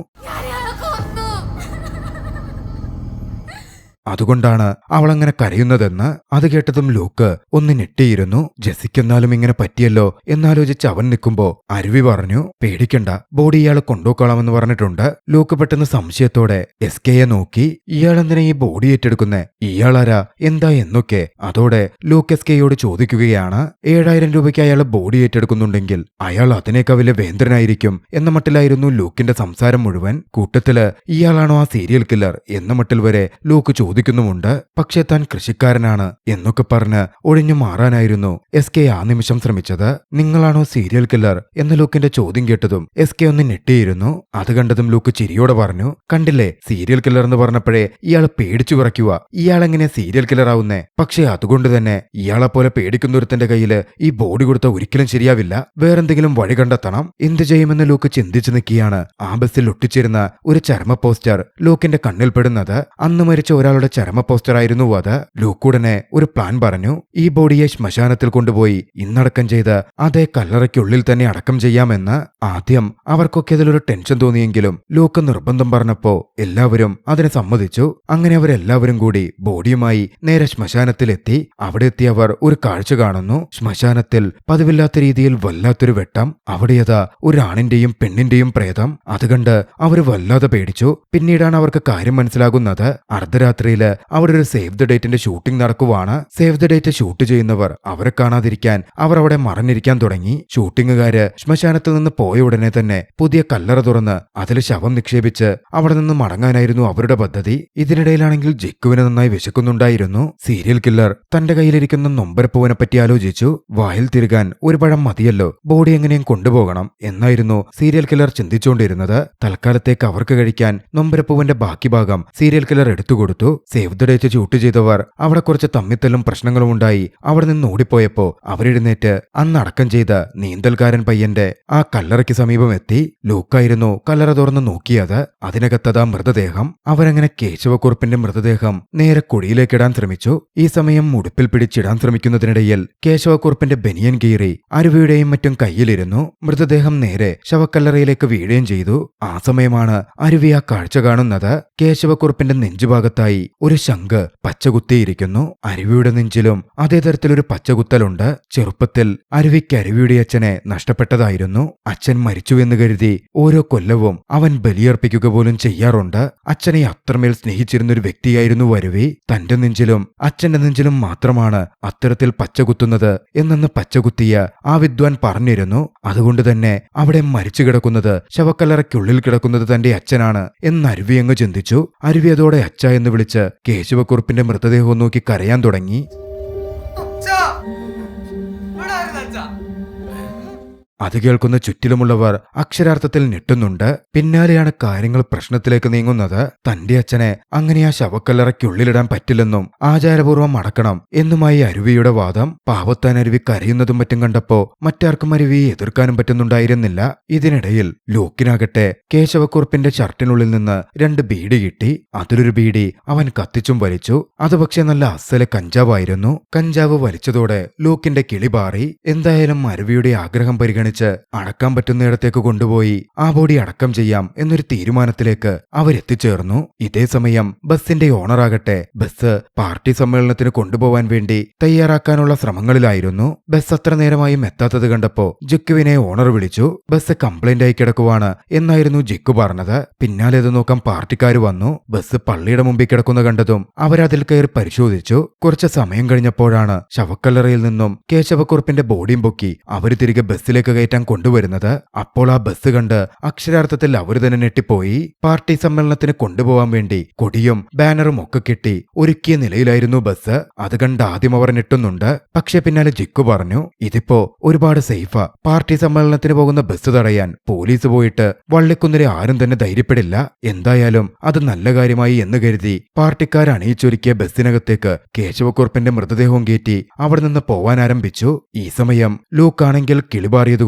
Speaker 1: അതുകൊണ്ടാണ് അവളങ്ങനെ കരയുന്നതെന്ന്. അത് കേട്ടതും ലൂക്ക് ഒന്ന് ഞെട്ടിയിരുന്നു. ജെസ്സിക്കെന്നാലും ഇങ്ങനെ പറ്റിയല്ലോ എന്നാലോചിച്ച് അവൻ നിൽക്കുമ്പോ അരുവി പറഞ്ഞു, പേടിക്കണ്ട, ബോഡി ഇയാളെ കൊണ്ടുപോക്കാമെന്ന് പറഞ്ഞിട്ടുണ്ട്. ലൂക്ക് പെട്ടെന്ന് സംശയത്തോടെ SKയെ നോക്കി. ഇയാളെന്തിനാ ഈ ബോഡി ഏറ്റെടുക്കുന്നേ? ഇയാളാരാ, എന്താ എന്നൊക്കെ. അതോടെ ലൂക്ക് SKയോട് ചോദിക്കുകയാണ്. 7000 രൂപയ്ക്ക് അയാൾ ബോഡി ഏറ്റെടുക്കുന്നുണ്ടെങ്കിൽ അയാൾ അതിനേക്കാൾ വലിയ വേന്ദ്രനായിരിക്കും എന്ന മട്ടിലായിരുന്നു ലൂക്കിന്റെ സംസാരം മുഴുവൻ. കൂട്ടത്തില് ഇയാളാണോ ആ സീരിയൽ കില്ലർ എന്ന മട്ടിൽ വരെ ലൂക്ക് ചോദിക്കുന്നുമുണ്ട്. പക്ഷേ താൻ കൃഷിക്കാരനാണ് എന്നൊക്കെ പറഞ്ഞ് ഒഴിഞ്ഞു മാറാനായിരുന്നു SK ആ നിമിഷം ശ്രമിച്ചത്. നിങ്ങളാണോ സീരിയൽ കില്ലർ എന്ന ലൂക്കിന്റെ ചോദ്യം കേട്ടതും SK ഒന്ന് ഞെട്ടിയിരുന്നു. അത് കണ്ടതും ലൂക്ക് ചിരിയോടെ പറഞ്ഞു, കണ്ടില്ലേ, സീരിയൽ കില്ലർ എന്ന് പറഞ്ഞപ്പോഴേ ഇയാൾ പേടിച്ചു വിറയ്ക്കുക. ഇയാളെങ്ങനെ സീരിയൽ കില്ലർ ആവുന്നേ? പക്ഷേ അതുകൊണ്ട് തന്നെ ഇയാളെപ്പോലെ പേടിക്കുന്നൊരുത്തന്റെ കയ്യില് ഈ ബോഡി കൊടുത്ത ഒരിക്കലും ശരിയാവില്ല. വേറെന്തെങ്കിലും വഴി കണ്ടെത്തണം. എന്ത് ചെയ്യുമെന്ന് ലൂക്ക് ചിന്തിച്ചു നിൽക്കിയാണ്. ആ ബസ്സിൽ ഒട്ടിച്ചിരുന്ന ഒരു ചരമ പോസ്റ്റർ ലൂക്കിന്റെ കണ്ണിൽപ്പെടുന്നത്. അന്ന് മരിച്ച ഒരാളുടെ ചരമ പോസ്റ്ററായിരുന്നു അത്. ലൂക്കുടനെ ഒരു പ്ലാൻ പറഞ്ഞു. ഈ ബോഡിയെ ശ്മശാനത്തിൽ കൊണ്ടുപോയി ഇന്നടക്കം ചെയ്ത് അതേ കല്ലറയ്ക്കുള്ളിൽ തന്നെ അടക്കം ചെയ്യാമെന്ന്. ആദ്യം അവർക്കൊക്കെ അതിലൊരു ടെൻഷൻ തോന്നിയെങ്കിലും ലൂക്ക് നിർബന്ധം പറഞ്ഞപ്പോ എല്ലാവരും അതിനെ സമ്മതിച്ചു. അങ്ങനെ അവരെല്ലാവരും കൂടി ബോഡിയുമായി നേരെ ശ്മശാനത്തിലെത്തി. അവിടെ എത്തിയവർ ഒരു കാഴ്ച കാണുന്നു. ശ്മശാനത്തിൽ പതിവില്ലാത്ത രീതിയിൽ വല്ലാത്തൊരു വെട്ടം. അവിടെയതാ ഒരാണിന്റെയും പെണ്ണിന്റെയും പ്രേതം. അത് കണ്ട് അവര് വല്ലാതെ പേടിച്ചു. പിന്നീടാണ് അവർക്ക് കാര്യം മനസ്സിലാകുന്നത്. അർദ്ധരാത്രിയില് അവിടെ ഒരു സേവ് ദ ഡേറ്റിന്റെ ഷൂട്ടിംഗ് നടക്കുവാണ്. സേവ് ദ ഡേറ്റ് ഷൂട്ട് ചെയ്യുന്നവർ അവരെ കാണാതിരിക്കാൻ അവർ അവിടെ മറഞ്ഞിരിക്കാൻ തുടങ്ങി. ഷൂട്ടിംഗുകാര് ശ്മശാനത്തിൽ നിന്ന് പോയ ഉടനെ തന്നെ പുതിയ കല്ലറ തുറന്ന് അതിൽ ശവം നിക്ഷേപിച്ച് അവിടെ നിന്ന് മടങ്ങാനായിരുന്നു അവരുടെ പദ്ധതി. ഇതിനിടയിലാണെങ്കിൽ ജിക്കുവിന് നന്നായി വിശക്കുന്നുണ്ടായിരുന്നു. സീരിയൽ കില്ലർ തന്റെ കയ്യിലിരിക്കുന്ന നൊമ്പരപ്പൂവിനെ പറ്റി ആലോചിച്ചു. വായിൽ തിരുകാൻ ഒരു പഴം മതിയല്ലോ, ബോഡി എങ്ങനെയും കൊണ്ടുപോകണം എന്നായിരുന്നു സീരിയൽ കില്ലർ ചിന്തിച്ചുകൊണ്ടിരുന്നത്. തൽക്കാലത്തേക്ക് അവർക്ക് കഴിക്കാൻ നൊമ്പരപ്പൂവിന്റെ ബാക്കി ഭാഗം സീരിയൽ കില്ലർ എടുത്തുകൊടുത്തു. സേവ് ദ ഡേറ്റ് ഷൂട്ട് ചെയ്തവർ അവിടെ കുറച്ച് തമ്മിത്തല്ലും പ്രശ്നങ്ങളും ഉണ്ടായി അവിടെ നിന്ന് ഓടിപ്പോയപ്പോ അവരെഴുന്നേറ്റ് അന്ന് അടക്കം ചെയ്ത നീന്തൽക്കാരൻ പയ്യന്റെ ആ കല്ലറയ്ക്ക് സമീപം എത്തി. ലൂക്കായിരുന്നു കല്ലറ തുറന്ന് നോക്കിയത്. അതിനകത്തതാ മൃതദേഹം. അവരങ്ങനെ കേശവക്കുറുപ്പിന്റെ മൃതദേഹം നേരെ കുഴിയിലേക്കിടാൻ ശ്രമിച്ചു. ഈ സമയം ഉടുപ്പിൽ പിടിച്ചിടാൻ ശ്രമിക്കുന്നതിനിടയിൽ കേശവക്കുറുപ്പിന്റെ ബനിയൻ കീറി അരുവിയുടെയും മറ്റും കയ്യിലിരുന്നു. മൃതദേഹം നേരെ ശവക്കല്ലറയിലേക്ക് വീഴുകയും ചെയ്തു. ആ സമയമാണ് അരുവി ആ കാഴ്ച കാണുന്നത്. കേശവക്കുറുപ്പിന്റെ നെഞ്ചുഭാഗത്തായി ഒരു ശംഖ് പച്ചകുത്തിയിരിക്കുന്നു. അരുവിയുടെ നെഞ്ചിലും അതേ തരത്തിലൊരു പച്ചകുത്തലുണ്ട്. ചെറുപ്പത്തിൽ അരുവിക്ക് അരുവിയുടെ അച്ഛനെ നഷ്ടപ്പെട്ടതായിരുന്നു. അച്ഛൻ മരിച്ചുവെന്ന് കരുതി ഓരോ കൊല്ലവും അവൻ ബലിയർപ്പിക്കുക പോലും ചെയ്യാറുണ്ട്. അച്ഛനെ അത്രമേൽ സ്നേഹിച്ചിരുന്നൊരു വ്യക്തിയായിരുന്നു അരുവി. തന്റെ നെഞ്ചിലും അച്ഛന്റെ നെഞ്ചിലും മാത്രമാണ് അത്തരത്തിൽ പച്ചകുത്തുന്നത് എന്നെന്ന് പച്ചകുത്തിയ ആ വിദ്വാൻ പറഞ്ഞിരുന്നു. അതുകൊണ്ട് തന്നെ അവിടെ മരിച്ചു കിടക്കുന്നത്, ശവക്കല്ലറയ്ക്കുള്ളിൽ കിടക്കുന്നത് തന്റെ അച്ഛനാണ് എന്ന് അരുവി അങ്ങ് ചിന്തിച്ചു. അരുവി അതോടെ അച്ഛ എന്ന് വിളിച്ച് കേശവക്കുറുപ്പിന്റെ മൃതദേഹവും നോക്കി കരയാൻ തുടങ്ങി. അത് കേൾക്കുന്ന ചുറ്റിലുമുള്ളവർ അക്ഷരാർത്ഥത്തിൽ ഞെട്ടുന്നുണ്ട്. പിന്നാലെയാണ് കാര്യങ്ങൾ പ്രശ്നത്തിലേക്ക് നീങ്ങുന്നത്. തന്റെ അച്ഛനെ അങ്ങനെ ആ ശവക്കല്ലറയ്ക്കുള്ളിലിടാൻ പറ്റില്ലെന്നും ആചാരപൂർവ്വം അടക്കണം എന്നുമായി അരുവിയുടെ വാദം. പാവത്താൻ അരുവി കരയുന്നതും മറ്റും കണ്ടപ്പോ മറ്റാർക്കും അരുവിയെ എതിർക്കാനും പറ്റുന്നുണ്ടായിരുന്നില്ല. ഇതിനിടയിൽ ലൂക്കിനാകട്ടെ കേശവക്കുറുപ്പിന്റെ ഷർട്ടിനുള്ളിൽ നിന്ന് 2 ബീഡി കിട്ടി. അതിലൊരു ബീഡി അവൻ കത്തിച്ചും വലിച്ചു. അത് പക്ഷേ നല്ല അസലെ കഞ്ചാവായിരുന്നു. കഞ്ചാവ് വലിച്ചതോടെ ലൂക്കിന്റെ കിളി പാറി. എന്തായാലും അരുവിയുടെ ആഗ്രഹം പരിഗണിച്ച് അടക്കാൻ പറ്റുന്നിടത്തേക്ക് കൊണ്ടുപോയി ആ ബോഡി അടക്കം ചെയ്യാം എന്നൊരു തീരുമാനത്തിലേക്ക് അവരെത്തിച്ചേർന്നു. ഇതേ സമയം ബസിന്റെ ഓണറാകട്ടെ ബസ് പാർട്ടി സമ്മേളനത്തിന് കൊണ്ടുപോവാൻ വേണ്ടി തയ്യാറാക്കാനുള്ള ശ്രമങ്ങളിലായിരുന്നു. ബസ് അത്ര നേരമായും എത്താത്തത് കണ്ടപ്പോ ജിക്കുവിനെ ഓണർ വിളിച്ചു. ബസ് കംപ്ലൈന്റ് ആയി കിടക്കുവാണ് എന്നായിരുന്നു ജിക്കു പറഞ്ഞത്. പിന്നാലെ അത് നോക്കാൻ പാർട്ടിക്കാർ വന്നു. ബസ് പള്ളിയുടെ മുമ്പിൽ കിടക്കുന്ന കണ്ടതും അവരതിൽ കയറി പരിശോധിച്ചു. കുറച്ച് സമയം കഴിഞ്ഞപ്പോഴാണ് ശവക്കല്ലറയിൽ നിന്നും കേശവക്കുറുപ്പിന്റെ ബോഡിയും പൊക്കി അവര് തിരികെ ബസ്സിലേക്ക് കയറ്റാൻ കൊണ്ടുവരുന്നത്. അപ്പോൾ ആ ബസ് കണ്ട് അക്ഷരാർത്ഥത്തിൽ അവര് തന്നെ ഞെട്ടിപ്പോയി. പാർട്ടി സമ്മേളനത്തിന് കൊണ്ടുപോകാൻ വേണ്ടി കൊടിയും ബാനറും ഒക്കെ കെട്ടി ഒരുക്കിയ നിലയിലായിരുന്നു ബസ്. അത് കണ്ട് ആദ്യം അവർ ഞെട്ടുന്നുണ്ട്. പക്ഷെ പിന്നാലെ ജിക്കു പറഞ്ഞു, ഇതിപ്പോ ഒരുപാട് സേഫാ. പാർട്ടി സമ്മേളനത്തിന് പോകുന്ന ബസ് തടയാൻ പോലീസ് പോയിട്ട് വള്ളിക്കുന്നിലെ ആരും തന്നെ ധൈര്യപ്പെടില്ല. എന്തായാലും അത് നല്ല കാര്യമായി എന്ന് കരുതി പാർട്ടിക്കാർ അണിയിച്ചൊരുക്കിയ ബസ്സിനകത്തേക്ക് കേശവക്കുറുപ്പിന്റെ മൃതദേഹവും കയറ്റി അവിടെ നിന്ന് പോവാൻ ആരംഭിച്ചു. ഈ സമയം ലൂക്കാണെങ്കിൽ കിളിപാറിയതുകൊണ്ട്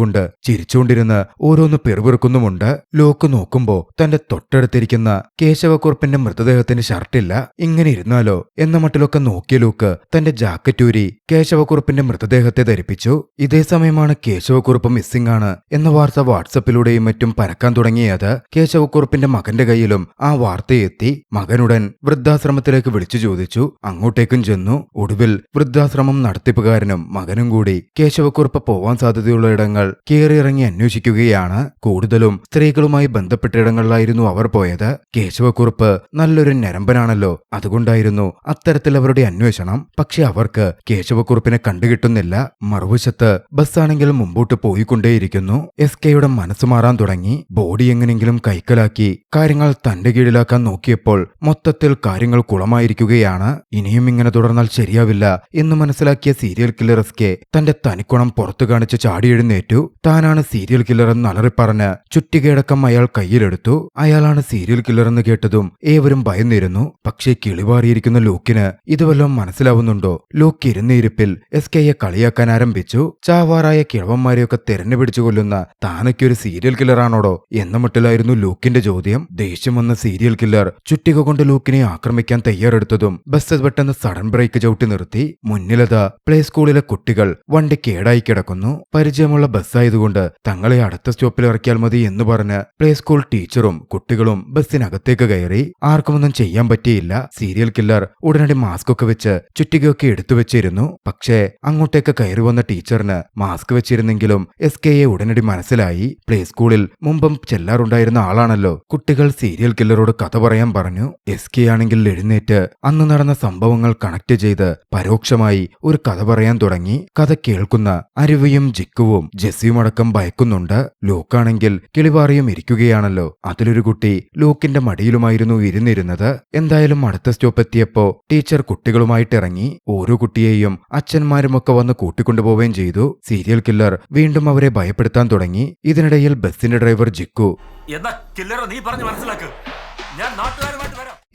Speaker 1: ചിരിച്ചുകൊണ്ടിരുന്ന് ഓരോന്ന് പെറുപിറുക്കുന്നുമുണ്ട്. ലോക്ക് നോക്കുമ്പോ തന്റെ തൊട്ടടുത്തിരിക്കുന്ന കേശവക്കുറുപ്പിന്റെ മൃതദേഹത്തിന് ഷർട്ടില്ല. ഇങ്ങനെ ഇരുന്നാലോ എന്ന മട്ടിലൊക്കെ നോക്കിയ ലൂക്ക് തന്റെ ജാക്കറ്റൂരി കേശവക്കുറുപ്പിന്റെ മൃതദേഹത്തെ ധരിപ്പിച്ചു. ഇതേ സമയമാണ് കേശവക്കുറുപ്പ് മിസ്സിംഗ് ആണ് എന്ന വാർത്ത വാട്സപ്പിലൂടെയും മറ്റും പരക്കാൻ തുടങ്ങിയത്. കേശവക്കുറുപ്പിന്റെ മകന്റെ കയ്യിലും ആ വാർത്തയെത്തി. മകനുടൻ വൃദ്ധാശ്രമത്തിലേക്ക് വിളിച്ചു ചോദിച്ചു. അങ്ങോട്ടേക്കും ചെന്നു. ഒടുവിൽ വൃദ്ധാശ്രമം നടത്തിപ്പുകാരനും മകനും കൂടി കേശവക്കുറുപ്പ് പോവാൻ സാധ്യതയുള്ള ഇടങ്ങൾ കയറിയിറങ്ങി അന്വേഷിക്കുകയാണ്. കൂടുതലും സ്ത്രീകളുമായി ബന്ധപ്പെട്ട ഇടങ്ങളിലായിരുന്നു അവർ പോയത്. കേശവക്കുറുപ്പ് നല്ലൊരു ഞരമ്പനാണല്ലോ, അതുകൊണ്ടായിരുന്നു അത്തരത്തിൽ അവരുടെ അന്വേഷണം. പക്ഷെ അവർക്ക് കേശവക്കുറുപ്പിനെ കണ്ടുകിട്ടുന്നില്ല. മറുവശത്ത് ബസ്സാണെങ്കിൽ മുമ്പോട്ട് പോയിക്കൊണ്ടേയിരിക്കുന്നു. SKയുടെ മനസ്സ് മാറാൻ തുടങ്ങി. ബോഡി എങ്ങനെങ്കിലും കൈക്കലാക്കി കാര്യങ്ങൾ തന്റെ കീഴിലാക്കാൻ നോക്കിയപ്പോൾ മൊത്തത്തിൽ കാര്യങ്ങൾ കുളമായിരിക്കുകയാണ്. ഇനിയും ഇങ്ങനെ തുടർന്നാൽ ശരിയാവില്ല എന്ന് മനസ്സിലാക്കിയ സീരിയൽ കില്ലർ SK തന്റെ തനിക്കുണം പുറത്തു കാണിച്ച് ചാടിയെഴുന്നേറ്റു. താനാണ് സീരിയൽ കില്ലർ എന്ന് അലറിപ്പറഞ്ഞ് ചുറ്റികയടക്കം അയാൾ കയ്യിലെടുത്തു. അയാളാണ് സീരിയൽ കില്ലർ എന്ന് കേട്ടതും ഏവരും ഭയന്നിരുന്നു. പക്ഷേ കിളിവാറിയിരിക്കുന്ന ലൂക്കിന് ഇതുവല്ലോ മനസ്സിലാവുന്നുണ്ടോ? ലൂക്ക് ഇരുന്നിരിപ്പിൽ SKയെ കളിയാക്കാൻ ആരംഭിച്ചു. ചാവാറായ കിഴവന്മാരെയൊക്കെ തെരഞ്ഞുപിടിച്ചു കൊല്ലുന്ന താനൊക്കെയൊരു സീരിയൽ കില്ലറാണോടോ എന്ന മട്ടിലായിരുന്നു ലൂക്കിന്റെ ചോദ്യം. ദേഷ്യം വന്ന സീരിയൽ കില്ലർ ചുറ്റിക കൊണ്ട് ലൂക്കിനെ ആക്രമിക്കാൻ തയ്യാറെടുത്തതും ബസ് പെട്ടെന്ന് സഡൻ ബ്രേക്ക് ചവിട്ടി നിർത്തി. മുന്നിലതാ പ്ലേ സ്കൂളിലെ കുട്ടികൾ വണ്ടി കേടായി കിടക്കുന്നു. പരിചയമുള്ള ബസ്സായതുകൊണ്ട് തങ്ങളെ അടുത്ത സ്റ്റോപ്പിൽ ഇറക്കിയാൽ മതി എന്ന് പറഞ്ഞ് പ്ലേ സ്കൂൾ ടീച്ചറും കുട്ടികളും ബസ്സിനകത്തേക്ക് കയറി. ആർക്കുമൊന്നും ചെയ്യാൻ പറ്റിയില്ല. സീരിയൽ കില്ലർ ഉടനടി മാസ്ക് ഒക്കെ വെച്ച് ചുറ്റികയൊക്കെ എടുത്തു വെച്ചിരുന്നു. പക്ഷേ അങ്ങോട്ടേക്ക് കയറി വന്ന ടീച്ചറിന് മാസ്ക് വെച്ചിരുന്നെങ്കിലും SKയെ ഉടനടി മനസ്സിലായി. പ്ലേ സ്കൂളിൽ മുമ്പും ചെല്ലാറുണ്ടായിരുന്ന ആളാണല്ലോ. കുട്ടികൾ സീരിയൽ കില്ലറോട് കഥ പറയാൻ പറഞ്ഞു. SK ആണെങ്കിൽ എഴുന്നേറ്റ് അന്ന് നടന്ന സംഭവങ്ങൾ കണക്ട് ചെയ്ത് പരോക്ഷമായി ഒരു കഥ പറയാൻ തുടങ്ങി. കഥ കേൾക്കുന്ന അരുവിയും ജിക്കുവും ജെസ്സിയും അടക്കം ഭയക്കുന്നുണ്ട്. ലൂക്കാണെങ്കിൽ കിളിവാറിയും ഇരിക്കുകയാണല്ലോ. അതിലൊരു കുട്ടി ലൂക്കിന്റെ മടിയിലുമായിരുന്നു ഇരുന്നിരുന്നത്. എന്തായാലും അടുത്ത സ്റ്റോപ്പ് എത്തിയപ്പോ ടീച്ചർ കുട്ടികളുമായിട്ട് ഇറങ്ങി. ഓരോ കുട്ടിയെയും അച്ഛന്മാരുമൊക്കെ വന്ന് കൂട്ടിക്കൊണ്ടുപോവുകയും ചെയ്തു. സീരിയൽ കില്ലർ വീണ്ടും അവരെ ഭയപ്പെടുത്താൻ തുടങ്ങി. ഇതിനിടയിൽ ബസ്സിന്റെ ഡ്രൈവർ ജിക്കു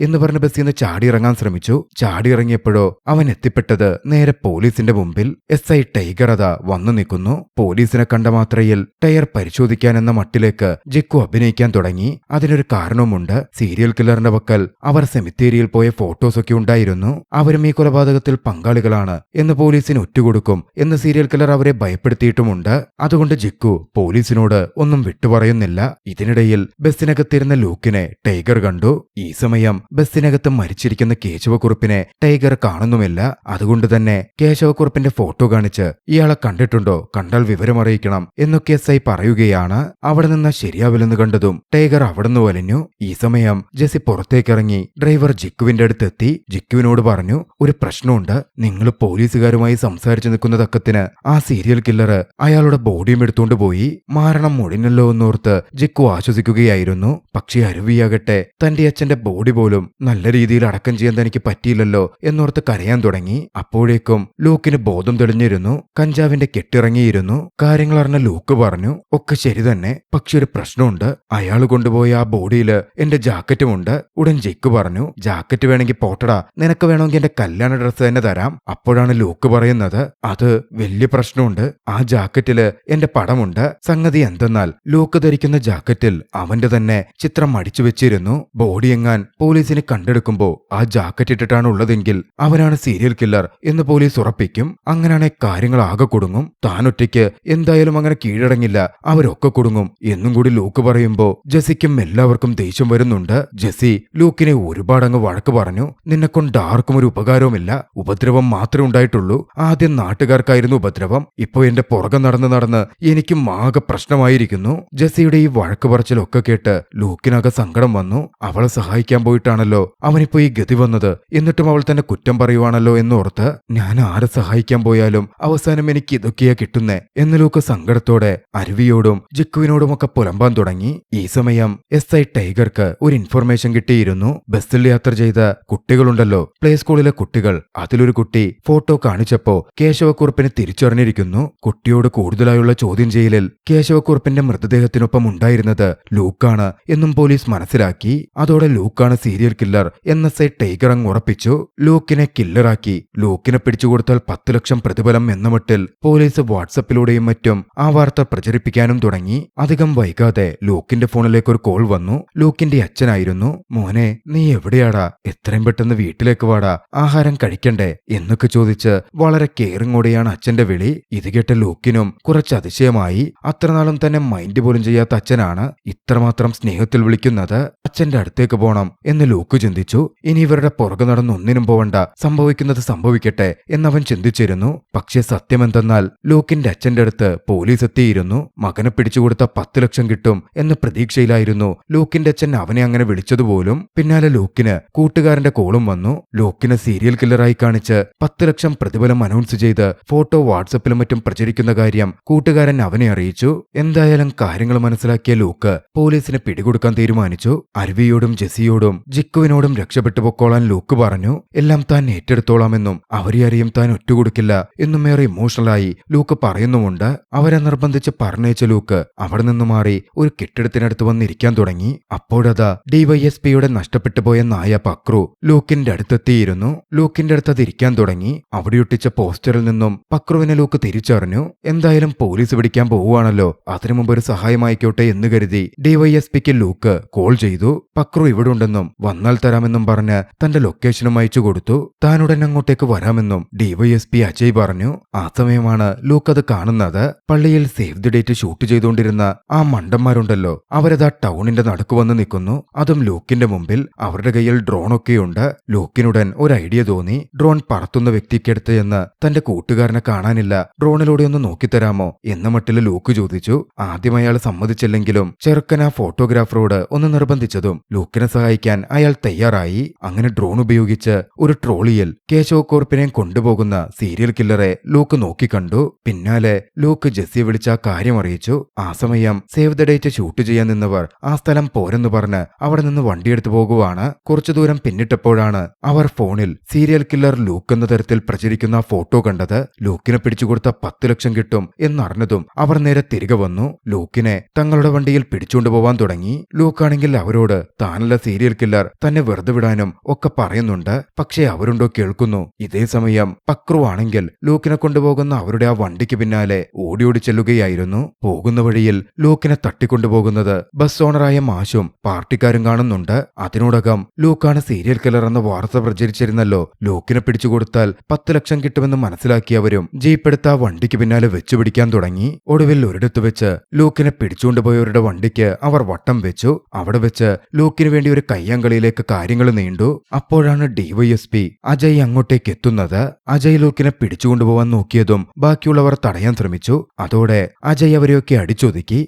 Speaker 1: എന്ന് പറഞ്ഞ ബസ്സിൽ നിന്ന് ചാടിയിറങ്ങാൻ ശ്രമിച്ചു. ചാടിയിറങ്ങിയപ്പോഴോ അവൻ എത്തിപ്പെട്ടത് നേരെ പോലീസിന്റെ മുമ്പിൽ. SI ടൈഗർ അതാ വന്നു നിൽക്കുന്നു. പോലീസിനെ കണ്ട മാത്രയിൽ ടയർ പരിശോധിക്കാൻ എന്ന മട്ടിലേക്ക് ജിക്കു അഭിനയിക്കാൻ തുടങ്ങി. അതിനൊരു കാരണവുമുണ്ട്. സീരിയൽ കില്ലറിന്റെ പക്കൽ അവർ സെമിത്തേരിയിൽ പോയ ഫോട്ടോസൊക്കെ ഉണ്ടായിരുന്നു. അവരും ഈ കൊലപാതകത്തിൽ പങ്കാളികളാണ് എന്ന് പോലീസിന് ഒറ്റുകൊടുക്കും എന്ന് സീരിയൽ കില്ലർ അവരെ ഭയപ്പെടുത്തിയിട്ടുമുണ്ട്. അതുകൊണ്ട് ജിക്കു പോലീസിനോട് ഒന്നും വിട്ടുപറയുന്നില്ല. ഇതിനിടയിൽ ബസ്സിനകത്തിരുന്ന ലൂക്കിനെ ടൈഗർ കണ്ടു. ഈ സമയം ബസ്സിനകത്ത് മരിച്ചിരിക്കുന്ന കേശവക്കുറുപ്പിനെ ടൈഗർ കാണുന്നുമില്ല. അതുകൊണ്ട് തന്നെ കേശവക്കുറുപ്പിന്റെ ഫോട്ടോ കാണിച്ച് ഇയാളെ കണ്ടിട്ടുണ്ടോ, കണ്ടാൽ വിവരമറിയിക്കണം എന്നൊക്കെ എസ് ഐ പറയുകയാണ്. അവിടെ നിന്ന് ശരിയാവില്ലെന്ന് കണ്ടതും ടൈഗർ അവിടുന്ന് വലിഞ്ഞു. ഈ സമയം ജെസ്സി പുറത്തേക്കിറങ്ങി ഡ്രൈവർ ജിക്കുവിന്റെ അടുത്തെത്തി. ജിക്കുവിനോട് പറഞ്ഞു, ഒരു പ്രശ്നമുണ്ട്, നിങ്ങൾ പോലീസുകാരുമായി സംസാരിച്ചു നിൽക്കുന്ന തക്കത്തിന് ആ സീരിയൽ കില്ലർ അയാളുടെ ബോഡിയും എടുത്തുകൊണ്ട് പോയി. മാരണം മുഴിഞ്ഞല്ലോ എന്നോർത്ത് ജിക്കു ആശ്വസിക്കുകയായിരുന്നു. പക്ഷേ അരുവിയാകട്ടെ തന്റെ അച്ഛന്റെ ബോഡി പോലും നല്ല രീതിയിൽ അടക്കം ചെയ്യാൻ തനിക്ക് പറ്റിയില്ലല്ലോ എന്നോർത്ത് കരയാൻ തുടങ്ങി. അപ്പോഴേക്കും ലൂക്കിന് ബോധം തെളിഞ്ഞിരുന്നു. കഞ്ചാവിന്റെ കെട്ടിറങ്ങിയിരുന്നു. കാര്യങ്ങൾ അറിഞ്ഞ ലൂക്ക് പറഞ്ഞു, ഒക്കെ ശരി തന്നെ, പക്ഷെ ഒരു പ്രശ്നമുണ്ട്. അയാൾ കൊണ്ടുപോയ ആ ബോഡിയിൽ എന്റെ ജാക്കറ്റുമുണ്ട്. ഉടൻ ജിക്കു പറഞ്ഞു, ജാക്കറ്റ് വേണമെങ്കിൽ പോട്ടടാ, നിനക്ക് വേണമെങ്കിൽ എന്റെ കല്യാണ ഡ്രസ്സ് തന്നെ തരാം. അപ്പോഴാണ് ലൂക്ക് പറയുന്നത്, അത് വലിയ പ്രശ്നമുണ്ട്, ആ ജാക്കറ്റില് എന്റെ പടമുണ്ട്. സംഗതി എന്തെന്നാൽ ലൂക്ക് ധരിക്കുന്ന ജാക്കറ്റിൽ അവന്റെ തന്നെ ചിത്രം അടിച്ചു വെച്ചിരുന്നു. ബോഡി എങ്ങാൻ പോലീസിനെ കണ്ടെടുക്കുമ്പോ ആ ജാക്കറ്റ് ഇട്ടിട്ടാണ് ഉള്ളതെങ്കിൽ അവനാണ് സീരിയൽ കില്ലർ എന്ന് പോലീസ് ഉറപ്പിക്കും. അങ്ങനെയാണെ കാര്യങ്ങൾ ആകെ കുടുങ്ങും. താനൊറ്റയ്ക്ക് എന്തായാലും അങ്ങനെ കീഴടങ്ങില്ല, അവരൊക്കെ കുടുങ്ങും എന്നും കൂടി ലൂക്ക് പറയുമ്പോ ജെസ്സിക്കും എല്ലാവർക്കും ദേഷ്യം വരുന്നുണ്ട്. ജെസ്സി ലൂക്കിനെ ഒരുപാടങ്ങ് വഴക്ക് പറഞ്ഞു, നിന്നെക്കൊണ്ട് ആർക്കും ഒരു ഉപകാരവുമില്ല, ഉപദ്രവം മാത്രമേ ഉണ്ടായിട്ടുള്ളൂ. ആദ്യം നാട്ടുകാർക്കായിരുന്നു ഉപദ്രവം, ഇപ്പോ എന്റെ പുറകെ നടന്ന് എനിക്കും ആകെ പ്രശ്നമായിരിക്കുന്നു. ജെസ്സിയുടെ ഈ വഴക്ക് പറച്ചിലൊക്കെ കേട്ട് ലൂക്കിനാകെ സങ്കടം വന്നു. അവളെ സഹായിക്കാൻ പോയിട്ടാണല്ലോ അവനിപ്പോ ഈ ഗതി വന്നത്, എന്നിട്ടും അവൾ തന്നെ കുറ്റം പറയുവാണല്ലോ എന്നോർത്ത്. ഞാൻ ആരെ സഹായിക്കാൻ പോയാലും അവസാനം എനിക്ക് ഇതൊക്കെയാ കിട്ടുന്നേ എന്ന് ലൂക്ക് സങ്കടത്തോടെ അരുവിയോടും ജിക്കുവിനോടുമൊക്കെ പുലമ്പാൻ തുടങ്ങി. ഈ സമയം എസ് ഐ ടൈഗർക്ക് ഒരു ഇൻഫർമേഷൻ കിട്ടിയിരുന്നു. ബസ്സിൽ യാത്ര ചെയ്ത കുട്ടികളുണ്ടല്ലോ, പ്ലേ സ്കൂളിലെ കുട്ടികൾ, അതിലൊരു കുട്ടി ഫോട്ടോ കാണിച്ചപ്പോ കേശവക്കുറുപ്പിനെ തിരിച്ചറിഞ്ഞിരിക്കുന്നു. കുട്ടിയോട് കൂടുതലായുള്ള ചോദ്യം ചെയ്യലിൽ കേശവക്കുറുപ്പിന്റെ മൃതദേഹത്തിനൊപ്പം ഉണ്ടായിരുന്നത് ലൂക്കാണ് എന്നും പോലീസ് മനസ്സിലാക്കി. അതോടെ ലൂക്കാണ് സീരിയൽ കില്ലർ എന്ന എസ് ഐ ടൈഗർ അങ്ങ് ഉറപ്പിച്ചു. ലൂക്കിനെ കില്ലറാക്കി. ലൂക്കിനെ പിടിച്ചുകൊടുത്താൽ 10 ലക്ഷം പ്രതിഫലം എന്ന മട്ടിൽ പോലീസ് വാട്സപ്പിലൂടെയും മറ്റും ആ വാർത്ത പ്രചരിപ്പിക്കാനും തുടങ്ങി. അധികം വൈകാതെ ലൂക്കിന്റെ ഫോണിലേക്ക് ഒരു കോൾ വന്നു. ലൂക്കിന്റെ അച്ഛനായിരുന്നു. മോനെ, നീ എവിടെയാടാ, എത്രയും പെട്ടെന്ന് വീട്ടിലേക്ക് വാടാ, ആഹാരം കഴിക്കണ്ടേ എന്നൊക്കെ ചോദിച്ച് വളരെ കെയറിങ്ങോടെയാണ് അച്ഛന്റെ വിളി. ഇത് കേട്ട ലൂക്കിനും കുറച്ച് അതിശയമായി. അത്രനാളും തന്നെ മൈൻഡ് പോലും ചെയ്യാത്ത അച്ഛനാണ് ഇത്രമാത്രം സ്നേഹത്തിൽ വിളിക്കുന്നത്. അച്ഛന്റെ അടുത്തേക്ക് പോണം എന്ന് ലൂക്ക് ചിന്തിച്ചു. ഇനി ഇവരുടെ പുറകെ നടന്ന് ഒന്നിനും പോവണ്ട, സംഭവിക്കുന്നത് സംഭവിക്കട്ടെ എന്നവൻ ചിന്തിച്ചിരുന്നു. പക്ഷെ സത്യമെന്തെന്നാൽ ലൂക്കിന്റെ അച്ഛന്റെ അടുത്ത് പോലീസ് എത്തിയിരുന്നു. മകനെ പിടിച്ചുകൊടുത്ത 10 ലക്ഷം കിട്ടും എന്ന പ്രതീക്ഷയിലായിരുന്നു ലൂക്കിന്റെ അച്ഛൻ അവനെ അങ്ങനെ വിളിച്ചതുപോലും. പിന്നാലെ ലൂക്കിന് കൂട്ടുകാരന്റെ കോളും വന്നു. ലൂക്കിനെ സീരിയൽ കില്ലറായി കാണിച്ച് 10 ലക്ഷം പ്രതിഫലം അനൗൺസ് ചെയ്ത് ഫോട്ടോ വാട്സപ്പിലും മറ്റും പ്രചരിക്കുന്ന കാര്യം കൂട്ടുകാരൻ അവനെ അറിയിച്ചു. എന്തായാലും കാര്യങ്ങൾ മനസ്സിലാക്കിയ ലൂക്ക് പോലീസിനെ പിടികൊടുക്കാൻ തീരുമാനിച്ചു. അരുവിയോടും ജെസ്സിയോടും ജിക്കുവിനോടും രക്ഷപ്പെട്ടു പൊക്കോളാൻ ലൂക്ക് പറഞ്ഞു. എല്ലാം താൻ ഏറ്റെടുത്തോളാമെന്നും അവരെയാരെയും താൻ ഒറ്റുകൊടുക്കില്ല എന്നും ഏറെ ഇമോഷണലായി ലൂക്ക് പറയുന്നുമുണ്ട്. അവരെ നിർബന്ധിച്ച് പറഞ്ഞയച്ച ലൂക്ക് അവിടെ നിന്ന് മാറി ഒരു കെട്ടിടത്തിനടുത്ത് വന്നിരിക്കാൻ തുടങ്ങി. അപ്പോഴതാ ഡിവൈഎസ്പിയുടെ നഷ്ടപ്പെട്ടു പോയ നായ പക്രു ലൂക്കിന്റെ അടുത്തെത്തിയിരുന്നു. ലൂക്കിന്റെ അടുത്ത് അത് ഇരിക്കാൻ തുടങ്ങി. അവിടെ ഒട്ടിച്ച പോസ്റ്ററിൽ നിന്നും പക്രുവിനെ ലൂക്ക് തിരിച്ചറിഞ്ഞു. എന്തായാലും പോലീസ് പിടിക്കാൻ പോവുകയാണല്ലോ, അതിനു മുമ്പ് ഒരു സഹായമായിക്കോട്ടെ എന്ന് കരുതി ഡിവൈഎസ്പിക്ക് ലൂക്ക് കോൾ ചെയ്തു. പക്രു ഇവിടെ ഉണ്ടെന്നും വന്നാൽ തരാമെന്നും പറഞ്ഞ് തന്റെ ലൊക്കേഷനും അയച്ചു കൊടുത്തു. താനുടൻ അങ്ങോട്ടേക്ക് വരാമെന്നും ഡിവൈഎസ്പി അജയ് പറഞ്ഞു. ആ സമയമാണ് ലൂക്ക് അത് കാണുന്നത്. പള്ളിയിൽ സേവ് ദി ഡേറ്റ് ഷൂട്ട് ചെയ്തുകൊണ്ടിരുന്ന ആ മണ്ടന്മാരുണ്ടല്ലോ, അവരതാ ടൗണിന്റെ നടുക്ക് വന്ന് നിൽക്കുന്നു. അതും ലൂക്കിന്റെ മുമ്പിൽ. അവരുടെ കയ്യിൽ ഡ്രോണൊക്കെയുണ്ട്. ലൂക്കിനുടൻ ഒരു ഐഡിയ തോന്നി. ഡ്രോൺ പറത്തുന്ന വ്യക്തിക്കടുത്ത് എന്ന് തന്റെ കൂട്ടുകാരനെ കാണാനില്ല, ഡ്രോണിലൂടെ ഒന്ന് നോക്കിത്തരാമോ എന്ന മട്ടില് ലൂക്ക് ചോദിച്ചു. ആദ്യം അയാൾ സമ്മതിച്ചില്ലെങ്കിലും ചെറുക്കൻ ആ ഫോട്ടോഗ്രാഫറോട് ഒന്ന് നിർബന്ധിച്ചതും ലൂക്കിനെ സഹായിക്കാൻ അയാൾ തയ്യാറായി. അങ്ങനെ ഡ്രോൺ ഉപയോഗിച്ച് ഒരു ട്രോളിയിൽ കേശവക്കുറുപ്പിനെയും കൊണ്ടുപോകുന്ന സീരിയൽ കില്ലറെ ലൂക്ക് നോക്കിക്കണ്ടു. പിന്നാലെ ലൂക്ക് ജെസ്സിയെ വിളിച്ച ആ കാര്യം അറിയിച്ചു. ആ സമയം സേവ് ദ ഡേറ്റ് ഷൂട്ട് ചെയ്യാൻ നിന്നവർ ആ സ്ഥലം പോരെന്ന് പറഞ്ഞ് അവിടെ നിന്ന് വണ്ടിയെടുത്തു പോകുവാണ്. കുറച്ചു ദൂരം പിന്നിട്ടപ്പോഴാണ് അവർ ഫോണിൽ സീരിയൽ കില്ലർ ലൂക്ക് എന്ന തരത്തിൽ പ്രചരിക്കുന്ന ഫോട്ടോ കണ്ടത്. ലൂക്കിനെ പിടിച്ചുകൊടുത്ത 10 ലക്ഷം കിട്ടും എന്നറിഞ്ഞതും അവർ നേരെ തിരികെ വന്നു. ലൂക്കിനെ തങ്ങളുടെ വണ്ടിയിൽ പിടിച്ചുകൊണ്ടുപോവാൻ തുടങ്ങി. ലൂക്കാണെങ്കിൽ അവരോട് താനല്ല സീരിയൽ കില്ലർ, തന്നെ വെറുതെ വിടാനും ഒക്കെ പറയുന്നുണ്ട്. പക്ഷേ അവരുണ്ടോ കേൾക്കുന്നു. ഇതേ സമയം പക്രു ആണെങ്കിൽ ലൂക്കിനെ കൊണ്ടുപോകുന്ന അവരുടെ ആ വണ്ടിക്ക് പിന്നാലെ ഓടി ചെല്ലുകയായിരുന്നു. പോകുന്ന വഴിയിൽ ലൂക്കിനെ തട്ടിക്കൊണ്ടുപോകുന്നത് ബസ് ഓണറായ മാഷും പാർട്ടിക്കാരും കാണുന്നുണ്ട്. അതിനോടകം ലൂക്കാണ് സീരിയൽ കില്ലർ എന്ന വാർത്ത പ്രചരിച്ചിരുന്നല്ലോ. ലൂക്കിനെ പിടിച്ചുകൊടുത്താൽ 10 ലക്ഷം കിട്ടുമെന്ന് മനസ്സിലാക്കിയവരും ജീപ്പെടുത്ത ആ വണ്ടിക്ക് പിന്നാലെ വെച്ചുപിടിക്കാൻ തുടങ്ങി. ഒടുവിൽ ഒരിടത്ത് വെച്ച് ലൂക്കിനെ പിടിച്ചുകൊണ്ടുപോയവരുടെ വണ്ടിക്ക് അവർ വട്ടം വെച്ചു. അവിടെ വെച്ച് ലൂക്കിന് വേണ്ടി ഒരു കയ്യാങ്കളി കളിയിലേക്ക് കാര്യങ്ങൾ നീണ്ടു. അപ്പോഴാണ് ഡിവൈഎസ്പി അജയ് അങ്ങോട്ടേക്ക് എത്തുന്നത്. അജയ് ലൂക്കിനെ പിടിച്ചുകൊണ്ടുപോവാൻ നോക്കിയതും ബാക്കിയുള്ളവർ തടയാൻ ശ്രമിച്ചു. അതോടെ അജയ് അവരെയൊക്കെ അടിച്ചൊതുക്കി.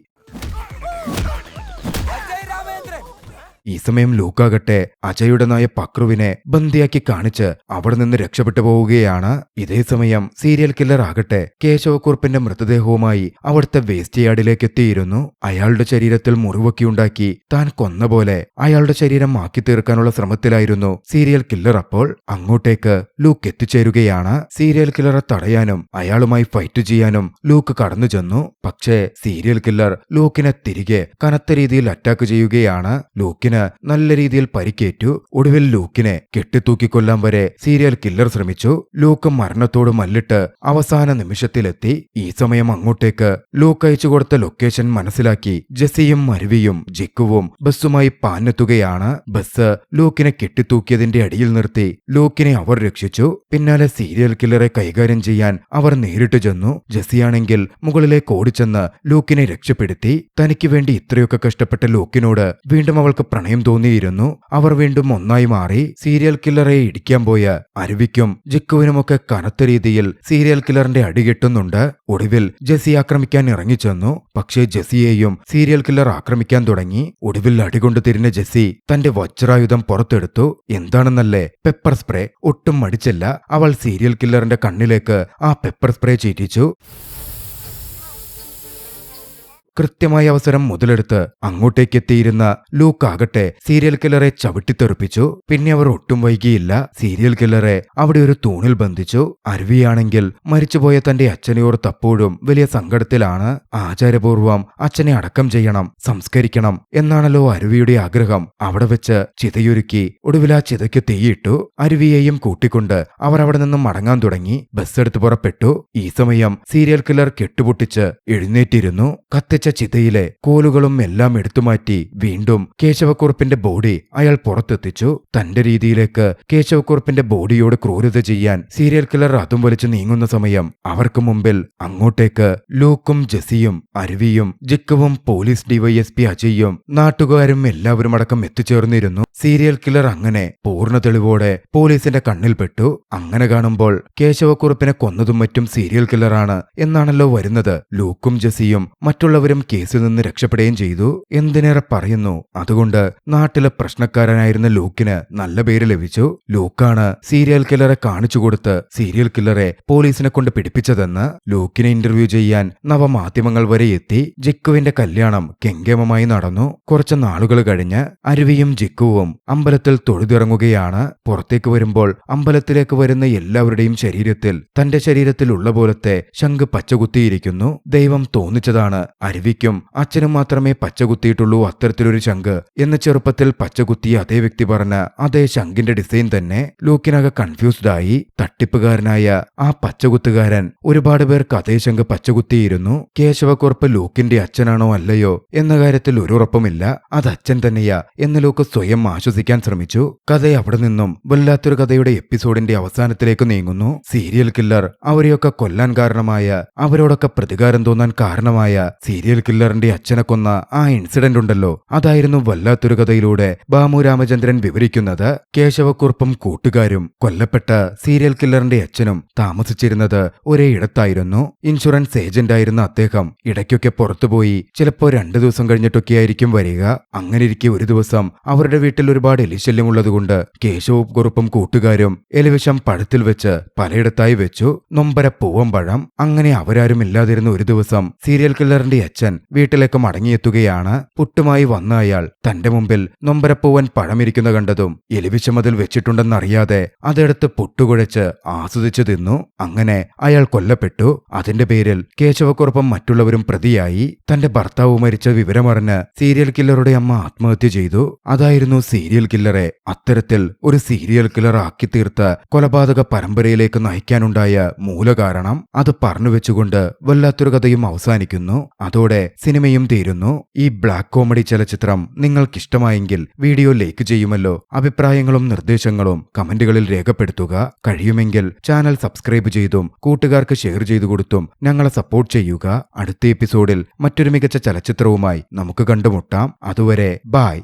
Speaker 1: ഈ സമയം ലൂക്കാകട്ടെ അജയുടെ നായ പക്രുവിനെ ബന്ദിയാക്കി കാണിച്ച് അവിടെ നിന്ന് രക്ഷപ്പെട്ടു പോവുകയാണ്. ഇതേ സമയം സീരിയൽ കില്ലർ ആകട്ടെ കേശവക്കുറുപ്പിന്റെ മൃതദേഹവുമായി അവിടുത്തെ വേസ്റ്റ് യാർഡിലേക്ക് എത്തിയിരുന്നു. അയാളുടെ ശരീരത്തിൽ മുറിവൊക്കെയുണ്ടാക്കി താൻ കൊന്ന പോലെ അയാളുടെ ശരീരം ആക്കി തീർക്കാനുള്ള ശ്രമത്തിലായിരുന്നു സീരിയൽ കില്ലർ. അപ്പോൾ അങ്ങോട്ടേക്ക് ലൂക്ക് എത്തിച്ചേരുകയാണ്. സീരിയൽ കില്ലറെ തടയാനും അയാളുമായി ഫൈറ്റ് ചെയ്യാനും ലൂക്ക് കടന്നു ചെന്നു. പക്ഷേ സീരിയൽ കില്ലർ ലൂക്കിനെ തിരികെ കനത്ത രീതിയിൽ അറ്റാക്ക് ചെയ്യുകയാണ്. ലൂക്കിന് നല്ല രീതിയിൽ പരിക്കേറ്റു. ഒടുവിൽ ലൂക്കിനെ കെട്ടിത്തൂക്കിക്കൊല്ലാൻ വരെ സീരിയൽ കില്ലർ ശ്രമിച്ചു. ലൂക്ക് മരണത്തോട് മല്ലിട്ട് അവസാന നിമിഷത്തിലെത്തി. ഈ സമയം അങ്ങോട്ടേക്ക് ലൂക്ക് അയച്ചു കൊടുത്ത ലൊക്കേഷൻ മനസ്സിലാക്കി ജെസ്സിയും അരുവിയും ജിക്കുവും ബസ്സുമായി പാഞ്ഞെത്തുകയാണ്. ബസ് ലൂക്കിനെ കെട്ടിത്തൂക്കിയതിന്റെ അടിയിൽ നിർത്തി ലൂക്കിനെ അവർ രക്ഷിച്ചു. പിന്നാലെ സീരിയൽ കില്ലറെ കൈകാര്യം ചെയ്യാൻ അവർ നേരിട്ട് ചെന്നു. ജെസ്സിയാണെങ്കിൽ മുകളിലേക്ക് ഓടിച്ചെന്ന് ലൂക്കിനെ രക്ഷപ്പെടുത്തി. തനിക്ക് വേണ്ടി ഇത്രയൊക്കെ കഷ്ടപ്പെട്ട ലൂക്കിനോട് വീണ്ടും അവൾക്ക് പ്രണയം തോന്നിയിരുന്നു. അവർ വീണ്ടും ഒന്നായി മാറി. സീരിയൽ കില്ലറെ ഇടിക്കാൻ പോയ അരുവിക്കും ജിക്കുവിനുമൊക്കെ കനത്ത രീതിയിൽ സീരിയൽ കില്ലറിന്റെ അടി കിട്ടുന്നുണ്ട്. ഒടുവിൽ ജെസ്സി ആക്രമിക്കാൻ ഇറങ്ങിച്ചെന്നു. പക്ഷേ ജെസ്സിയെയും സീരിയൽ കില്ലർ ആക്രമിക്കാൻ തുടങ്ങി. ഒടുവിൽ അടികൊണ്ട് തിരിഞ്ഞ ജെസ്സി തന്റെ വജ്രായുധം പുറത്തെടുത്തു. എന്താണെന്നല്ലേ, പെപ്പർ സ്പ്രേ. ഒട്ടും മടിച്ചില്ല. അവൾ സീരിയൽ കില്ലറിന്റെ കണ്ണിലേക്ക് ആ പെപ്പർ സ്പ്രേ ചീറ്റിച്ചു. കൃത്യമായ അവസരം മുതലെടുത്ത് അങ്ങോട്ടേക്കെത്തിയിരുന്ന ലൂക്ക് ആകട്ടെ സീരിയൽ കില്ലറെ ചവിട്ടിത്തെറിപ്പിച്ചു. പിന്നെ അവർ ഒട്ടും വൈകിയില്ല. സീരിയൽ കില്ലറെ അവിടെ ഒരു തൂണിൽ ബന്ധിച്ചു. അരുവിയാണെങ്കിൽ മരിച്ചുപോയ തന്റെ അച്ഛനെയോർത്തപ്പോഴും വലിയ സങ്കടത്തിലാണ്. ആചാരപൂർവം അച്ഛനെ അടക്കം ചെയ്യണം, സംസ്കരിക്കണം എന്നാണല്ലോ അരുവിയുടെ ആഗ്രഹം. അവിടെ വെച്ച് ചിതയൊരുക്കി ഒടുവിൽ ആ ചിതയ്ക്ക് തീയിട്ടു. അരുവിയെയും കൂട്ടിക്കൊണ്ട് അവർ അവിടെ നിന്നും മടങ്ങാൻ തുടങ്ങി. ബസ്സെടുത്ത് പുറപ്പെട്ടു. ഈ സമയം സീരിയൽ കില്ലർ കെട്ടുപൊട്ടിച്ച് എഴുന്നേറ്റിരുന്നു. കത്തിച്ച ചിതയിലെ കോലുകളും എല്ലാം എടുത്തുമാറ്റി വീണ്ടും കേശവക്കുറുപ്പിന്റെ ബോഡി അയാൾ പുറത്തെത്തിച്ചു. തന്റെ രീതിയിലേക്ക് കേശവക്കുറുപ്പിന്റെ ബോഡിയോട് ക്രൂരത ചെയ്യാൻ സീരിയൽ കില്ലർ അതും വലിച്ചു നീങ്ങുന്ന സമയം അവർക്ക് മുമ്പിൽ അങ്ങോട്ടേക്ക് ലൂക്കും ജെസ്സിയും അരുവിയും ജിക്കുവും പോലീസ് ഡിവൈഎസ്പി അജയും നാട്ടുകാരും എല്ലാവരും അടക്കം എത്തിച്ചേർന്നിരുന്നു. സീരിയൽ കില്ലർ അങ്ങനെ പൂർണ്ണ തെളിവോടെ പോലീസിന്റെ കണ്ണിൽപ്പെട്ടു. അങ്ങനെ കാണുമ്പോൾ കേശവക്കുറുപ്പിനെ കൊന്നതും മറ്റും സീരിയൽ കില്ലറാണ് എന്നാണല്ലോ വരുന്നത്. ലൂക്കും ജെസ്സിയും മറ്റുള്ളവരും കേസിൽ നിന്ന് രക്ഷപ്പെടുകയും ചെയ്തു. എന്തിനേറെ പറയുന്നു, അതുകൊണ്ട് നാട്ടിലെ പ്രശ്നക്കാരനായിരുന്ന ലൂക്കിന് നല്ല പേര് ലഭിച്ചു. ലൂക്കാണ് സീരിയൽ കില്ലറെ കാണിച്ചുകൊടുത്ത് സീരിയൽ കില്ലറെ പോലീസിനെ കൊണ്ട് പിടിപ്പിച്ചതെന്ന്. ലൂക്കിനെ ഇന്റർവ്യൂ ചെയ്യാൻ നവമാധ്യമങ്ങൾ വരെ എത്തി. ജിക്കുവിന്റെ കല്യാണം കെങ്കേമമായി നടന്നു. കുറച്ച് നാളുകൾ കഴിഞ്ഞ് അരുവിയും ജിക്കുവും അമ്പലത്തിൽ തൊഴുതിറങ്ങുകയാണ്. പുറത്തേക്ക് വരുമ്പോൾ അമ്പലത്തിലേക്ക് വരുന്ന എല്ലാവരുടെയും ശരീരത്തിൽ തന്റെ ശരീരത്തിലുള്ള പോലത്തെ ശംഖ് പച്ചകുത്തിയിരിക്കുന്നു. ദൈവം തോന്നിച്ചതാണ് അരുവിക്കും അച്ഛനും മാത്രമേ പച്ചകുത്തിയിട്ടുള്ളൂ അത്തരത്തിലൊരു ശംഖ് എന്ന് ചെറുപ്പത്തിൽ പച്ചകുത്തിയ അതേ വ്യക്തി പറഞ്ഞ അതേ ശംഖിന്റെ ഡിസൈൻ തന്നെ. ലൂക്കിനാകെ കൺഫ്യൂസ്ഡ് ആയി. തട്ടിപ്പുകാരനായ ആ പച്ചകുത്തുകാരൻ ഒരുപാട് പേർക്ക് അതേ ശംഖ് പച്ചകുത്തിയിരുന്നു. കേശവക്കുറുപ്പ് ലൂക്കിന്റെ അച്ഛനാണോ അല്ലയോ എന്ന കാര്യത്തിൽ ഒരു ഉറപ്പുമില്ല. അത് അച്ഛൻ തന്നെയാ എന്ന് ലൂക്ക് സ്വയം ആശ്വസിക്കാൻ ശ്രമിച്ചു. കഥ അവിടെ നിന്നും വല്ലാത്തൊരു കഥയുടെ എപ്പിസോഡിന്റെ അവസാനത്തിലേക്ക് നീങ്ങുന്നു. സീരിയൽ കില്ലർ അവരെയൊക്കെ കൊല്ലാൻ കാരണമായ, അവരോടൊക്കെ പ്രതികാരം തോന്നാൻ കാരണമായ സീരിയൽ കില്ലറിന്റെ അച്ഛനെ കൊന്ന ആ ഇൻസിഡന്റ് ഉണ്ടല്ലോ, അതായിരുന്നു വല്ലാത്തൊരു കഥയിലൂടെ ബാമു രാമചന്ദ്രൻ വിവരിക്കുന്നത്. കേശവക്കുറുപ്പും കൂട്ടുകാരും കൊല്ലപ്പെട്ട സീരിയൽ കില്ലറിന്റെ അച്ഛനും താമസിച്ചിരുന്നത് ഒരേ ഇടത്തായിരുന്നു. ഇൻഷുറൻസ് ഏജന്റായിരുന്ന അദ്ദേഹം ഇടയ്ക്കൊക്കെ പുറത്തുപോയി ചിലപ്പോ 2 ദിവസം കഴിഞ്ഞിട്ടൊക്കെയായിരിക്കും വരിക. അങ്ങനെയിരിക്കെ ഒരു ദിവസം അവരുടെ വീട്ടിൽ ഒരുപാട് എലിശല്യമുള്ളതുകൊണ്ട് കേശവക്കുറുപ്പും കൂട്ടുകാരും എലിവിഷം പഴത്തിൽ വെച്ച് പലയിടത്തായി വെച്ചു. നൊമ്പര പൂവമ്പഴം. അങ്ങനെ അവരാരും ഇല്ലാതിരുന്ന ഒരു ദിവസം സീരിയൽ കില്ലറിന്റെ അച്ഛൻ വീട്ടിലേക്ക് മടങ്ങിയെത്തുകയാണ്. പുട്ടുമായി വന്ന അയാൾ തന്റെ മുമ്പിൽ നൊമ്പരപ്പൂവൻ പഴമിരിക്കുന്ന കണ്ടതും എലിവിഷം അതിൽ വെച്ചിട്ടുണ്ടെന്നറിയാതെ അതെടുത്ത് പുട്ടുകുഴച്ച് ആസ്വദിച്ചു തിന്നു. അങ്ങനെ അയാൾ കൊല്ലപ്പെട്ടു. അതിന്റെ പേരിൽ കേശവക്കുറുപ്പും മറ്റുള്ളവരും പ്രതിയായി. തന്റെ ഭർത്താവ് മരിച്ച വിവരമറിഞ്ഞ് സീരിയൽ കില്ലറുടെ അമ്മ ആത്മഹത്യ ചെയ്തു. അതായിരുന്നു സീരിയൽ കില്ലറെ അത്തരത്തിൽ ഒരു സീരിയൽ കില്ലർ ആക്കി തീർത്ത കൊലപാതക പരമ്പരയിലേക്ക് നയിക്കാനുണ്ടായ മൂലകാരണം. അത് പറഞ്ഞുവെച്ചുകൊണ്ട് വല്ലാത്തൊരു കഥയും അവസാനിക്കുന്നു. അതോടെ സിനിമയും തീരുന്നു. ഈ ബ്ലാക്ക് കോമഡി ചലച്ചിത്രം നിങ്ങൾക്കിഷ്ടമായെങ്കിൽ വീഡിയോ ലൈക്ക് ചെയ്യുമല്ലോ. അഭിപ്രായങ്ങളും നിർദ്ദേശങ്ങളും കമന്റുകളിൽ രേഖപ്പെടുത്തുക. കഴിയുമെങ്കിൽ ചാനൽ സബ്സ്ക്രൈബ് ചെയ്തും കൂട്ടുകാർക്ക് ഷെയർ ചെയ്തു കൊടുത്തും ഞങ്ങളെ സപ്പോർട്ട് ചെയ്യുക. അടുത്ത എപ്പിസോഡിൽ മറ്റൊരു മികച്ച ചലച്ചിത്രവുമായി നമുക്ക് കണ്ടുമുട്ടാം. അതുവരെ ബൈ.